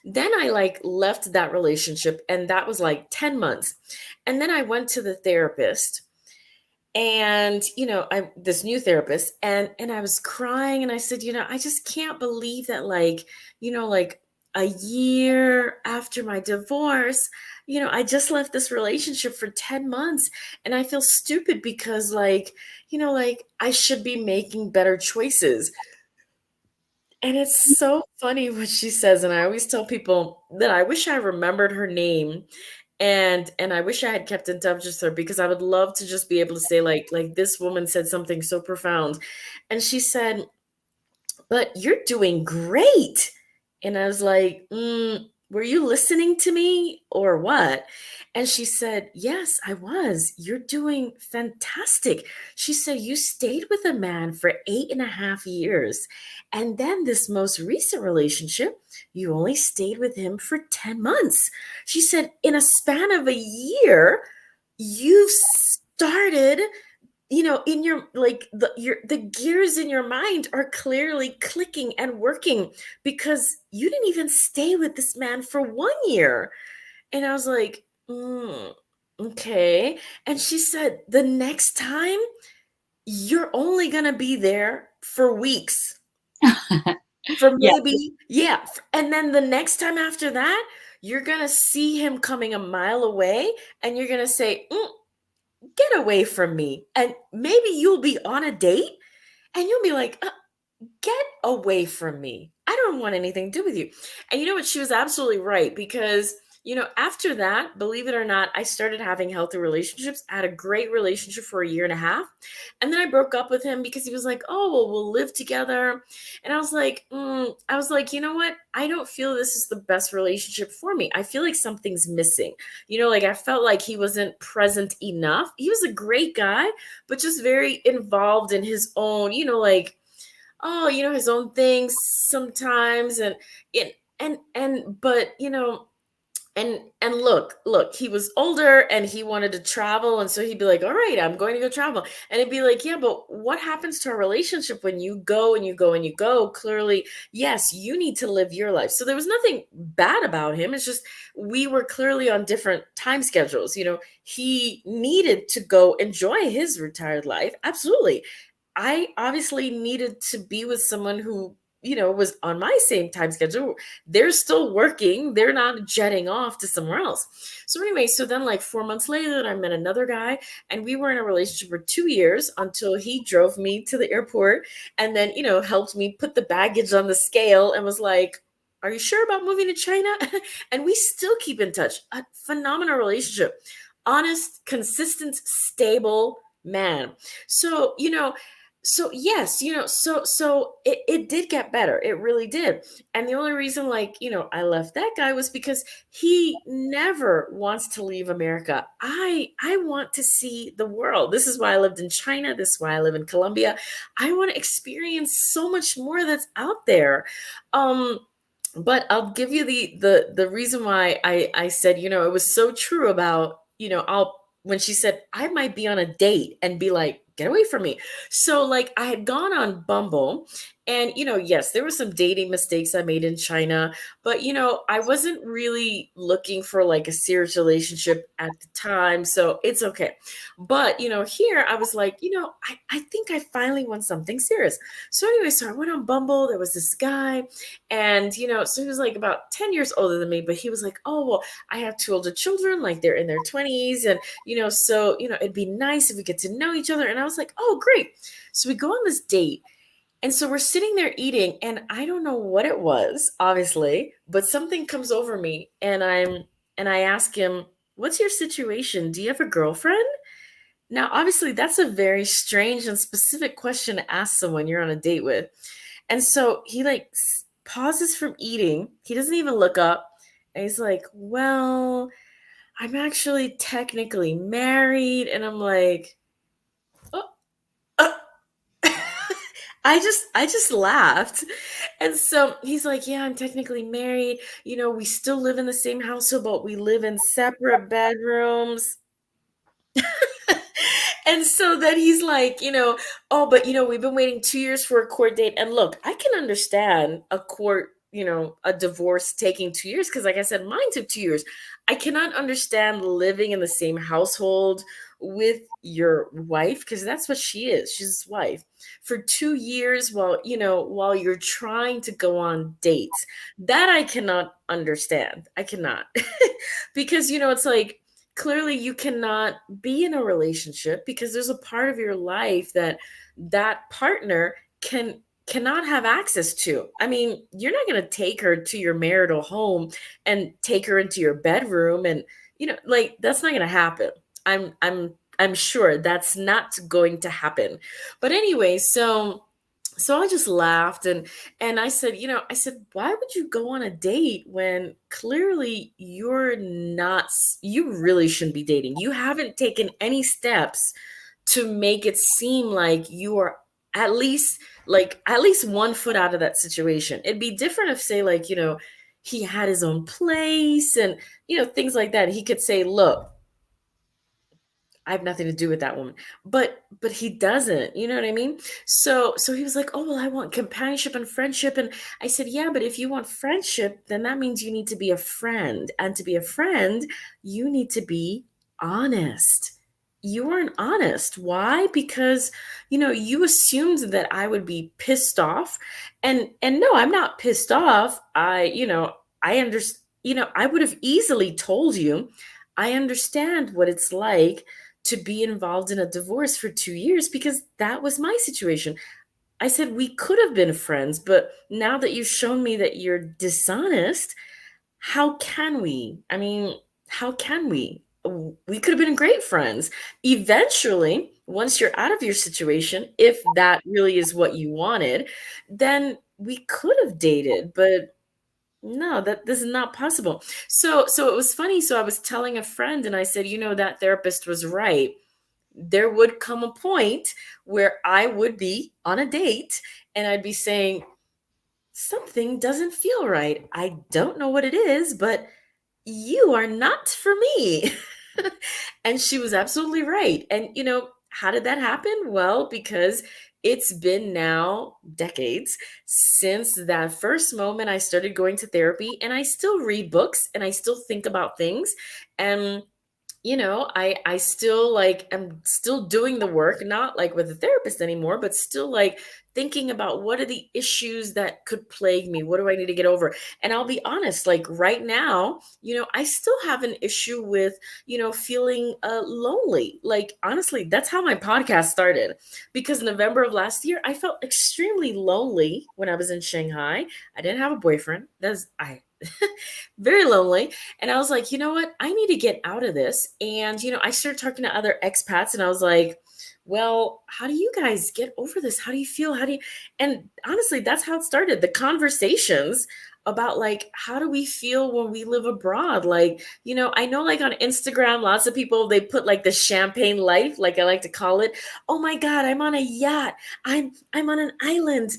then I like left that relationship, and that was like 10 months. And then I went to the therapist, and I this new therapist, and I was crying, and I said, I just can't believe that, like a year after my divorce, I just left this relationship for 10 months, and I feel stupid because like I should be making better choices. And it's so funny what she says, and I always tell people that I wish I remembered her name, and I wish I had kept in touch with her, because I would love to just be able to say like this woman said something so profound. And she said, "But you're doing great." And I was like, were you listening to me or what? And she said, "Yes, I was. You're doing fantastic." She said, "You stayed with a man for 8.5 years. And then this most recent relationship, you only stayed with him for 10 months." She said, "In a span of a year, you've started, in your like the gears in your mind are clearly clicking and working, because you didn't even stay with this man for 1 year." And I was like, okay. And she said, "The next time, you're only gonna be there for weeks, for Yeah. maybe, yeah, and then the next time after that, you're gonna see him coming a mile away, and you're gonna say, get away from me." And maybe you'll be on a date, and you'll be like, get away from me. I don't want anything to do with you. And you know what? She was absolutely right, because, after that, believe it or not, I started having healthy relationships. I had a great relationship for a year and a half. And then I broke up with him because he was like, "Oh, well, we'll live together." And I was like, you know what? I don't feel this is the best relationship for me. I feel like something's missing. Like I felt like he wasn't present enough. He was a great guy, but just very involved in his own, his own things sometimes. And look, he was older, and he wanted to travel, and so he'd be like, "All right, I'm going to go travel." And it'd be like, "Yeah, but what happens to our relationship when you go and you go and you go? Clearly, yes, you need to live your life." So there was nothing bad about him. It's just we were clearly on different time schedules. He needed to go enjoy his retired life. Absolutely. I obviously needed to be with someone who, was on my same time schedule. They're still working. They're not jetting off to somewhere else. So anyway, so then like 4 months later, I met another guy, and we were in a relationship for 2 years, until he drove me to the airport, and then, helped me put the baggage on the scale, and was like, "Are you sure about moving to China?" And we still keep in touch. A phenomenal relationship. Honest, consistent, stable man. So, so yes, so it did get better. It really did. And the only reason, like, I left that guy was because he never wants to leave America. I want to see the world. This is why I lived in China. This is why I live in Colombia. I want to experience so much more that's out there. um but I'll give you the reason why I said, it was so true about, I'll when she said I might be on a date and be like, "Get away from me." So like I had gone on Bumble, and yes, there were some dating mistakes I made in China, but I wasn't really looking for like a serious relationship at the time, so it's okay. But here I was like, I think I finally want something serious. So anyway, so I went on Bumble. There was this guy, and so he was like about 10 years older than me, but he was like, "Oh, well, I have two older children, like they're in their 20s, and so it'd be nice if we get to know each other." And I was like, "Oh, great." So we go on this date, and so we're sitting there eating, and I don't know what it was, obviously, but something comes over me, and I ask him, "What's your situation? Do you have a girlfriend?" Now, obviously, that's a very strange and specific question to ask someone you're on a date with. And so he like pauses from eating. He doesn't even look up. And he's like, "Well, I'm actually technically married. And I'm like, oh, uh, I just laughed. And so he's like, yeah, I'm technically married. We still live in the same household, but we live in separate bedrooms. And so then he's like, oh, but we've been waiting 2 years for a court date. And look, I can understand a court, a divorce taking 2 years, because like I said, mine took 2 years. I cannot understand living in the same household with your wife, because that's what she is. She's his wife for 2 years, while you're trying to go on dates. That I cannot understand. I cannot. Because it's like, clearly you cannot be in a relationship because there's a part of your life that partner cannot have access to. I mean, you're not going to take her to your marital home and take her into your bedroom, and like, that's not going to happen. I'm sure that's not going to happen. But anyway, so I just laughed, and I said, why would you go on a date when clearly you really shouldn't be dating. You haven't taken any steps to make it seem like you are at least 1 foot out of that situation. It'd be different if, say, like, he had his own place and things like that. He could say, look, I have nothing to do with that woman. But he doesn't, you know what I mean? So he was like, "Oh, well, I want companionship and friendship." And I said, "Yeah, but if you want friendship, then that means you need to be a friend. And to be a friend, you need to be honest." You weren't honest. Why? Because you assumed that I would be pissed off. And no, I'm not pissed off. I understand, I would have easily told you, I understand what it's like to be involved in a divorce for 2 years, because that was my situation. I said we could have been friends, but now that you've shown me that you're dishonest, how can we? I mean, how can we? We could have been great friends. Eventually, once you're out of your situation, if that really is what you wanted, then we could have dated, but no, that this is not possible. So it was funny. So I was telling a friend, and I said, that therapist was right. There would come a point where I would be on a date and I'd be saying, something doesn't feel right. I don't know what it is, but you are not for me. And she was absolutely right. And how did that happen? Well, because it's been now decades since that first moment I started going to therapy, and I still read books and I still think about things. And I still, like, am still doing the work, not like with a therapist anymore, but still, like, thinking about what are the issues that could plague me? What do I need to get over? And I'll be honest, like right now, I still have an issue with, feeling lonely. Like, honestly, that's how my podcast started, because November of last year, I felt extremely lonely when I was in Shanghai. I didn't have a boyfriend. Very lonely. And I was like, you know what? I need to get out of this. And, I started talking to other expats, and I was like, well, how do you guys get over this? How do you feel? And honestly, that's how it started. The conversations about, like, how do we feel when we live abroad? Like, I know, like, on Instagram, lots of people, they put like the champagne life, like I like to call it. Oh my God, I'm on a yacht. I'm on an island.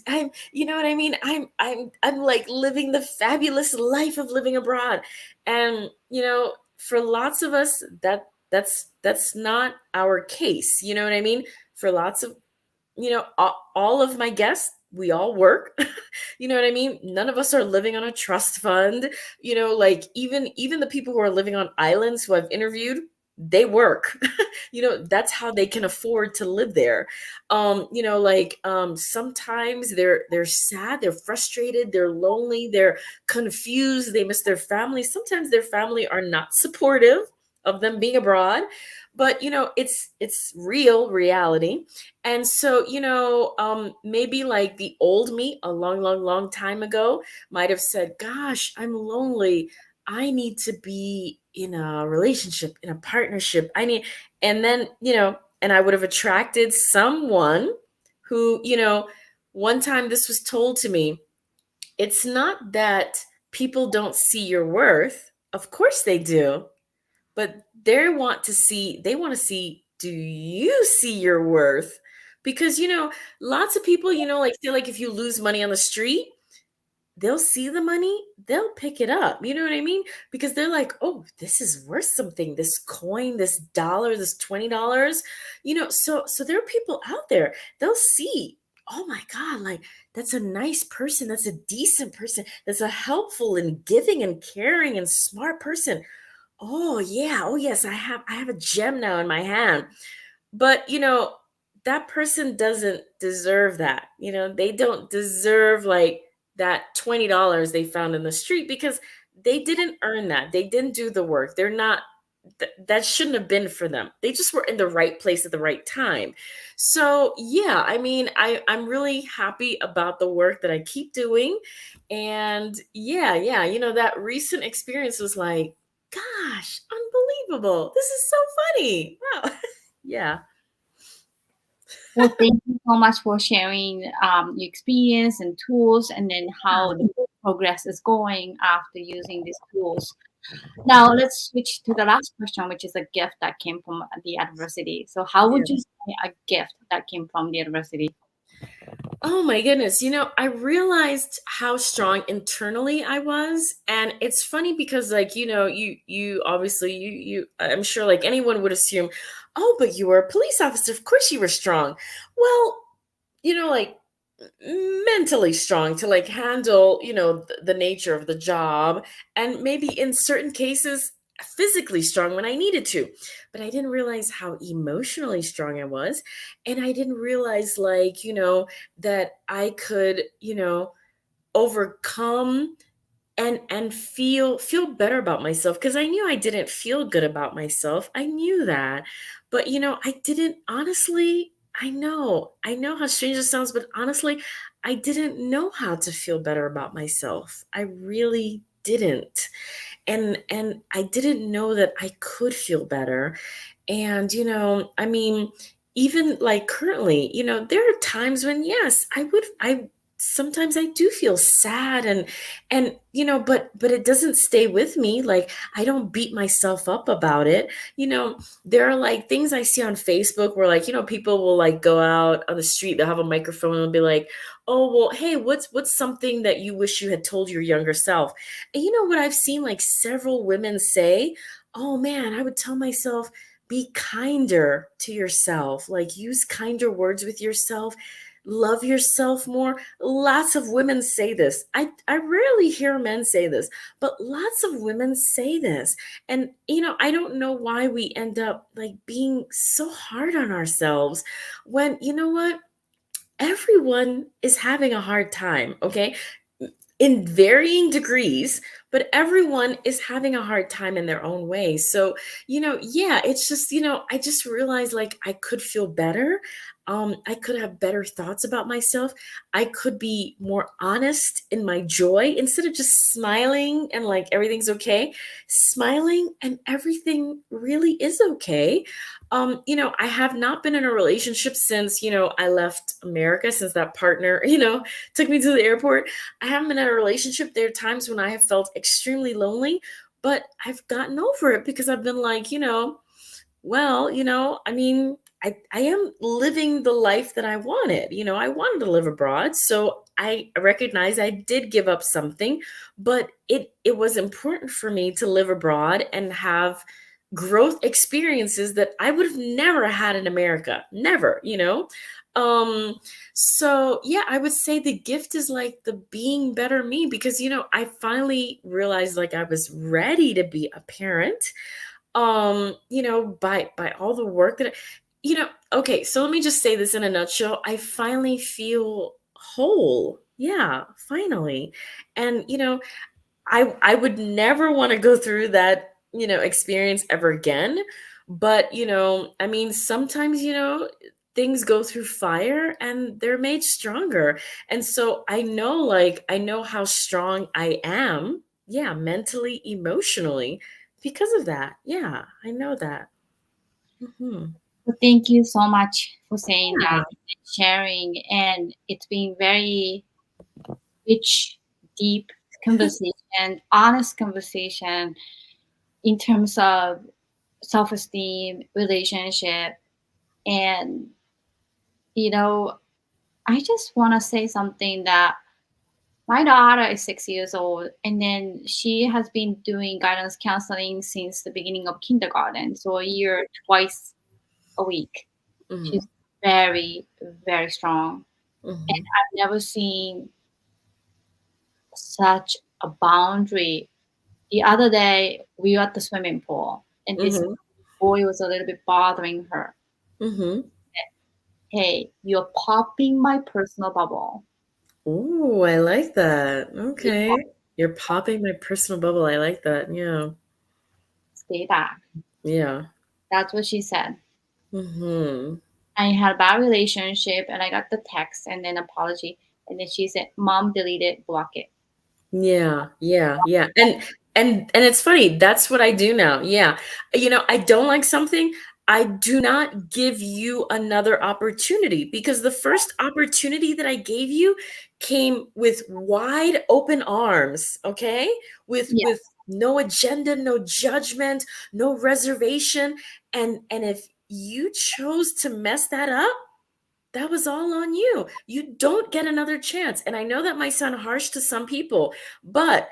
You know what I mean? I'm like living the fabulous life of living abroad. And for lots of us, that's not our case. You know what I mean? For lots of, all of my guests, we all work. You know what I mean? None of us are living on a trust fund. Like, even the people who are living on islands who I've interviewed, they work. That's how they can afford to live there. Sometimes they're sad, they're frustrated, they're lonely, they're confused, they miss their family. Sometimes their family are not supportive of them being abroad, but it's real reality. And so, maybe like the old me a long, long, long time ago might have said, gosh, I'm lonely. I need to be in a relationship, in a partnership. And then, and I would have attracted someone who, one time this was told to me, it's not that people don't see your worth. Of course they do. but they want to see, do you see your worth? Because, lots of people, like feel like if you lose money on the street, they'll see the money, they'll pick it up. You know what I mean? Because they're like, oh, this is worth something. This coin, this dollar, this $20. So there are people out there, they'll see, oh my God, like that's a nice person, that's a decent person, that's a helpful and giving and caring and smart person. Oh yeah, oh yes, I have a gem now in my hand. But that person doesn't deserve that. They don't deserve like that $20 they found in the street, because they didn't earn that. They didn't do the work. They're not that shouldn't have been for them. They just were in the right place at the right time. So yeah, I mean, I'm really happy about the work that I keep doing. And yeah, that recent experience was like, gosh, unbelievable. This is so funny. Wow. Yeah. Well, thank you so much for sharing your experience and tools, and then how the progress is going after using these tools. Now, let's switch to the last question, which is a gift that came from the adversity. So, how Yeah. would you say a gift that came from the adversity? Oh my goodness. I realized how strong internally I was. And it's funny because like, you obviously I'm sure like anyone would assume, oh, but you were a police officer. Of course you were strong. Well, like mentally strong to like handle, the nature of the job, and maybe in certain cases physically strong when I needed to. But I didn't realize how emotionally strong I was, and I didn't realize like, that I could, overcome and feel better about myself, because I knew I didn't feel good about myself. I knew that. But I didn't honestly, I know how strange it sounds, but honestly, I didn't know how to feel better about myself. I really didn't. And I didn't know that I could feel better. And I mean, even like currently, there are times when yes, I sometimes I do feel sad, and but it doesn't stay with me. Like I don't beat myself up about it. There are like things I see on Facebook where like, people will like go out on the street, they'll have a microphone and be like, oh well, hey, what's something that you wish you had told your younger self? And you know what I've seen like several women say? Oh man, I would tell myself, be kinder to yourself, like use kinder words with yourself, love yourself more. Lots of women say this. I rarely hear men say this, but lots of women say this. And I don't know why we end up like being so hard on ourselves when, you know what, everyone is having a hard time, okay? In varying degrees, but everyone is having a hard time in their own way. So, yeah, it's just, I just realized like I could feel better. I could have better thoughts about myself. I could be more honest in my joy instead of just smiling and like everything's okay. Smiling and everything really is okay. I have not been in a relationship since, I left America, since that partner, took me to the airport. I haven't been in a relationship. There are times when I have felt extremely lonely, but I've gotten over it because I've been like, well, I mean, I am living the life that I wanted. I wanted to live abroad. So I recognize I did give up something, but it was important for me to live abroad and have growth experiences that I would have never had in America. Never. Um, so yeah, I would say the gift is like the being better me, because I finally realized like I was ready to be a parent. By all the work that okay, so let me just say this in a nutshell. I finally feel whole. Yeah, finally. And I would never want to go through that, experience ever again. But, I mean, sometimes, things go through fire and they're made stronger. And so I know how strong I am. Yeah, mentally, emotionally, because of that. Yeah, I know that. Hmm. So thank you so much for saying Yeah. that, sharing, and it's been very rich, deep conversation, honest conversation in terms of self-esteem, relationship, and you know, I just want to say something that my daughter is 6 years old, and then she has been doing guidance counseling since the beginning of kindergarten, so a year, twice a week. Mhm. She's very, very strong. And Mhm. I've never seen such a boundary. The other day, we were at the swimming pool, and this Mhm. boy was a little bit bothering her. Mhm. Hey, you're popping my personal bubble. Ooh, I like that. Yeah, Okay. You're popping my personal bubble. I like that. Yeah. stay back. Yeah. That's what she said. Mhm. I had a bad relationship, and I got the text and then apology, and then she said, "Mom, delete it, block it." Yeah, yeah, yeah. And it's funny, that's what I do now. Yeah. I don't like something, I do not give you another opportunity because the first opportunity that I gave you came with wide open arms, okay? Yeah, With no agenda, no judgment, no reservation, and if you chose to mess that up, that was all on you. You don't get another chance. And I know that might sound harsh to some people, but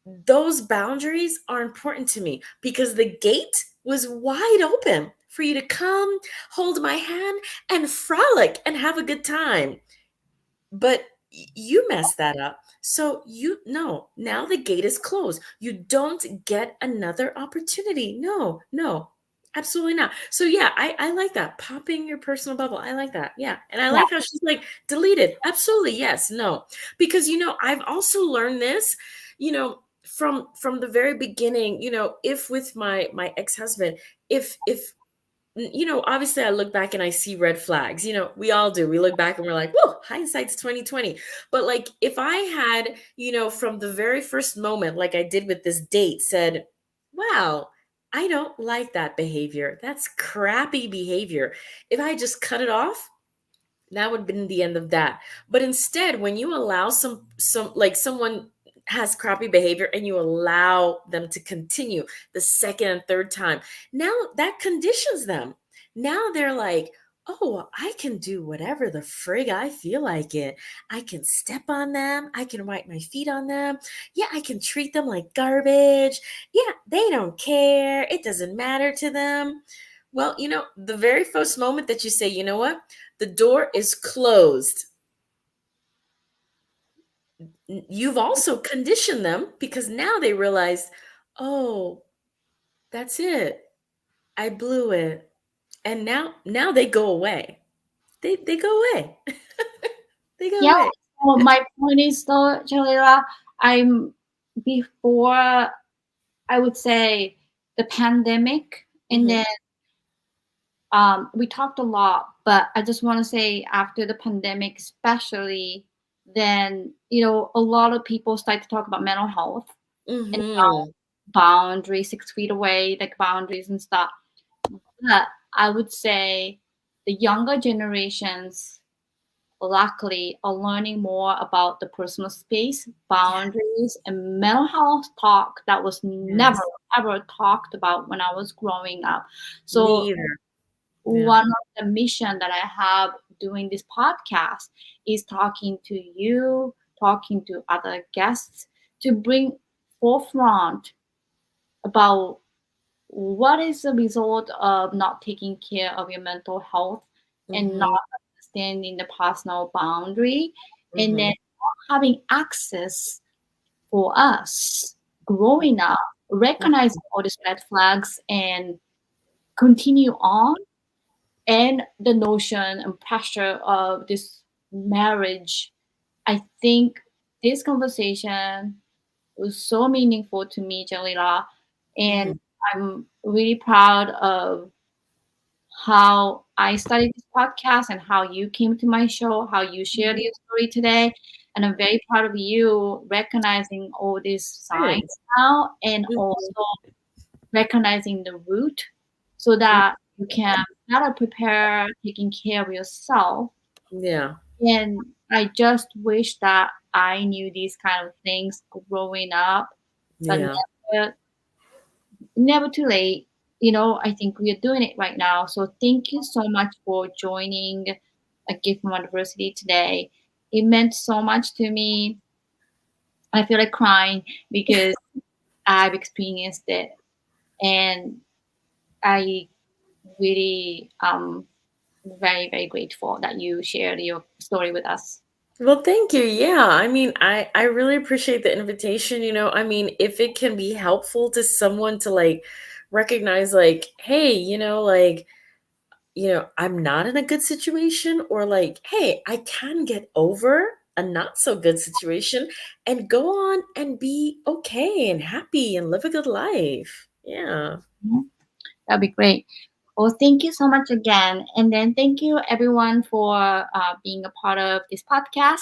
those boundaries are important to me because the gate was wide open for you to come, hold my hand, and frolic and have a good time. But you messed that up. So you no, now the gate is closed. You don't get another opportunity. No, no. Absolutely not. So yeah, I like that. Popping your personal bubble. I like that. Yeah. And I yeah, like how she's like deleted. Absolutely. Yes. No. Because I've also learned this, from the very beginning, if with my ex-husband, if obviously I look back and I see red flags. We all do. We look back and we're like, "Whoa, hindsight's 2020." But like if I had, from the very first moment, like I did with this date, said, "Wow, I don't like that behavior. That's crappy behavior." If I just cut it off, that would have been the end of that. But instead, when you allow some like someone has crappy behavior and you allow them to continue the second and third time, now that conditions them. Now they're like, "Oh, I can do whatever the frig I feel like it. I can step on them. I can wipe my feet on them. Yeah, I can treat them like garbage. Yeah, they don't care. It doesn't matter to them." Well, the very first moment that you say, "You know what? The door is closed." You've also conditioned them because now they realize, "Oh, that's it. I blew it." And now they go away. They go away. They go yeah. away. So my point is though, Jalila, I'm before I would say the pandemic, and Mhm. then we talked a lot, but I just want to say after the pandemic, especially, then a lot of people start to talk about mental health and Mhm. boundaries, 6 feet away, like boundaries and stuff. But I would say the younger generations, luckily, are learning more about the personal space, Yeah. boundaries, and mental health talk that was never Yes. ever talked about when I was growing up. Me So either. Yeah. one of the mission that I have doing this podcast is talking to you, talking to other guests to bring forefront about what is the result of not taking care of your mental health and not Mhm. understanding the personal boundary, and then Mhm. not having access for us growing up, recognizing all these red flags and continue on, and the notion and pressure of this marriage. I think this conversation was so meaningful to me, Jalila, and Mhm. I'm really proud of how I started this podcast and how you came to my show, how you shared Mhm. your story today. And I'm very proud of you recognizing all these signs Thanks. now and Mhm. also recognizing the root so that you can better prepare taking care of yourself. Yeah. And I just wish that I knew these kind of things growing up, but Yeah. never too late. I think we are doing it right now. So thank you so much for joining a gift from adversity today. It meant so much to me. I feel like crying because I've experienced it, and I really very very grateful that you shared your story with us. Well, thank you. Yeah. I mean, I really appreciate the invitation, you know. I mean, if it can be helpful to someone to like recognize like, hey, I'm not in a good situation, or like, hey, I can get over a not so good situation and go on and be okay and happy and live a good life. Yeah. Mhm. That'd be great. Well, thank you so much again. And then thank you everyone for being a part of this podcast.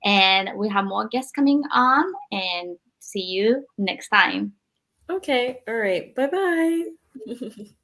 And we have more guests coming on, and see you next time. Okay. All right. Bye bye.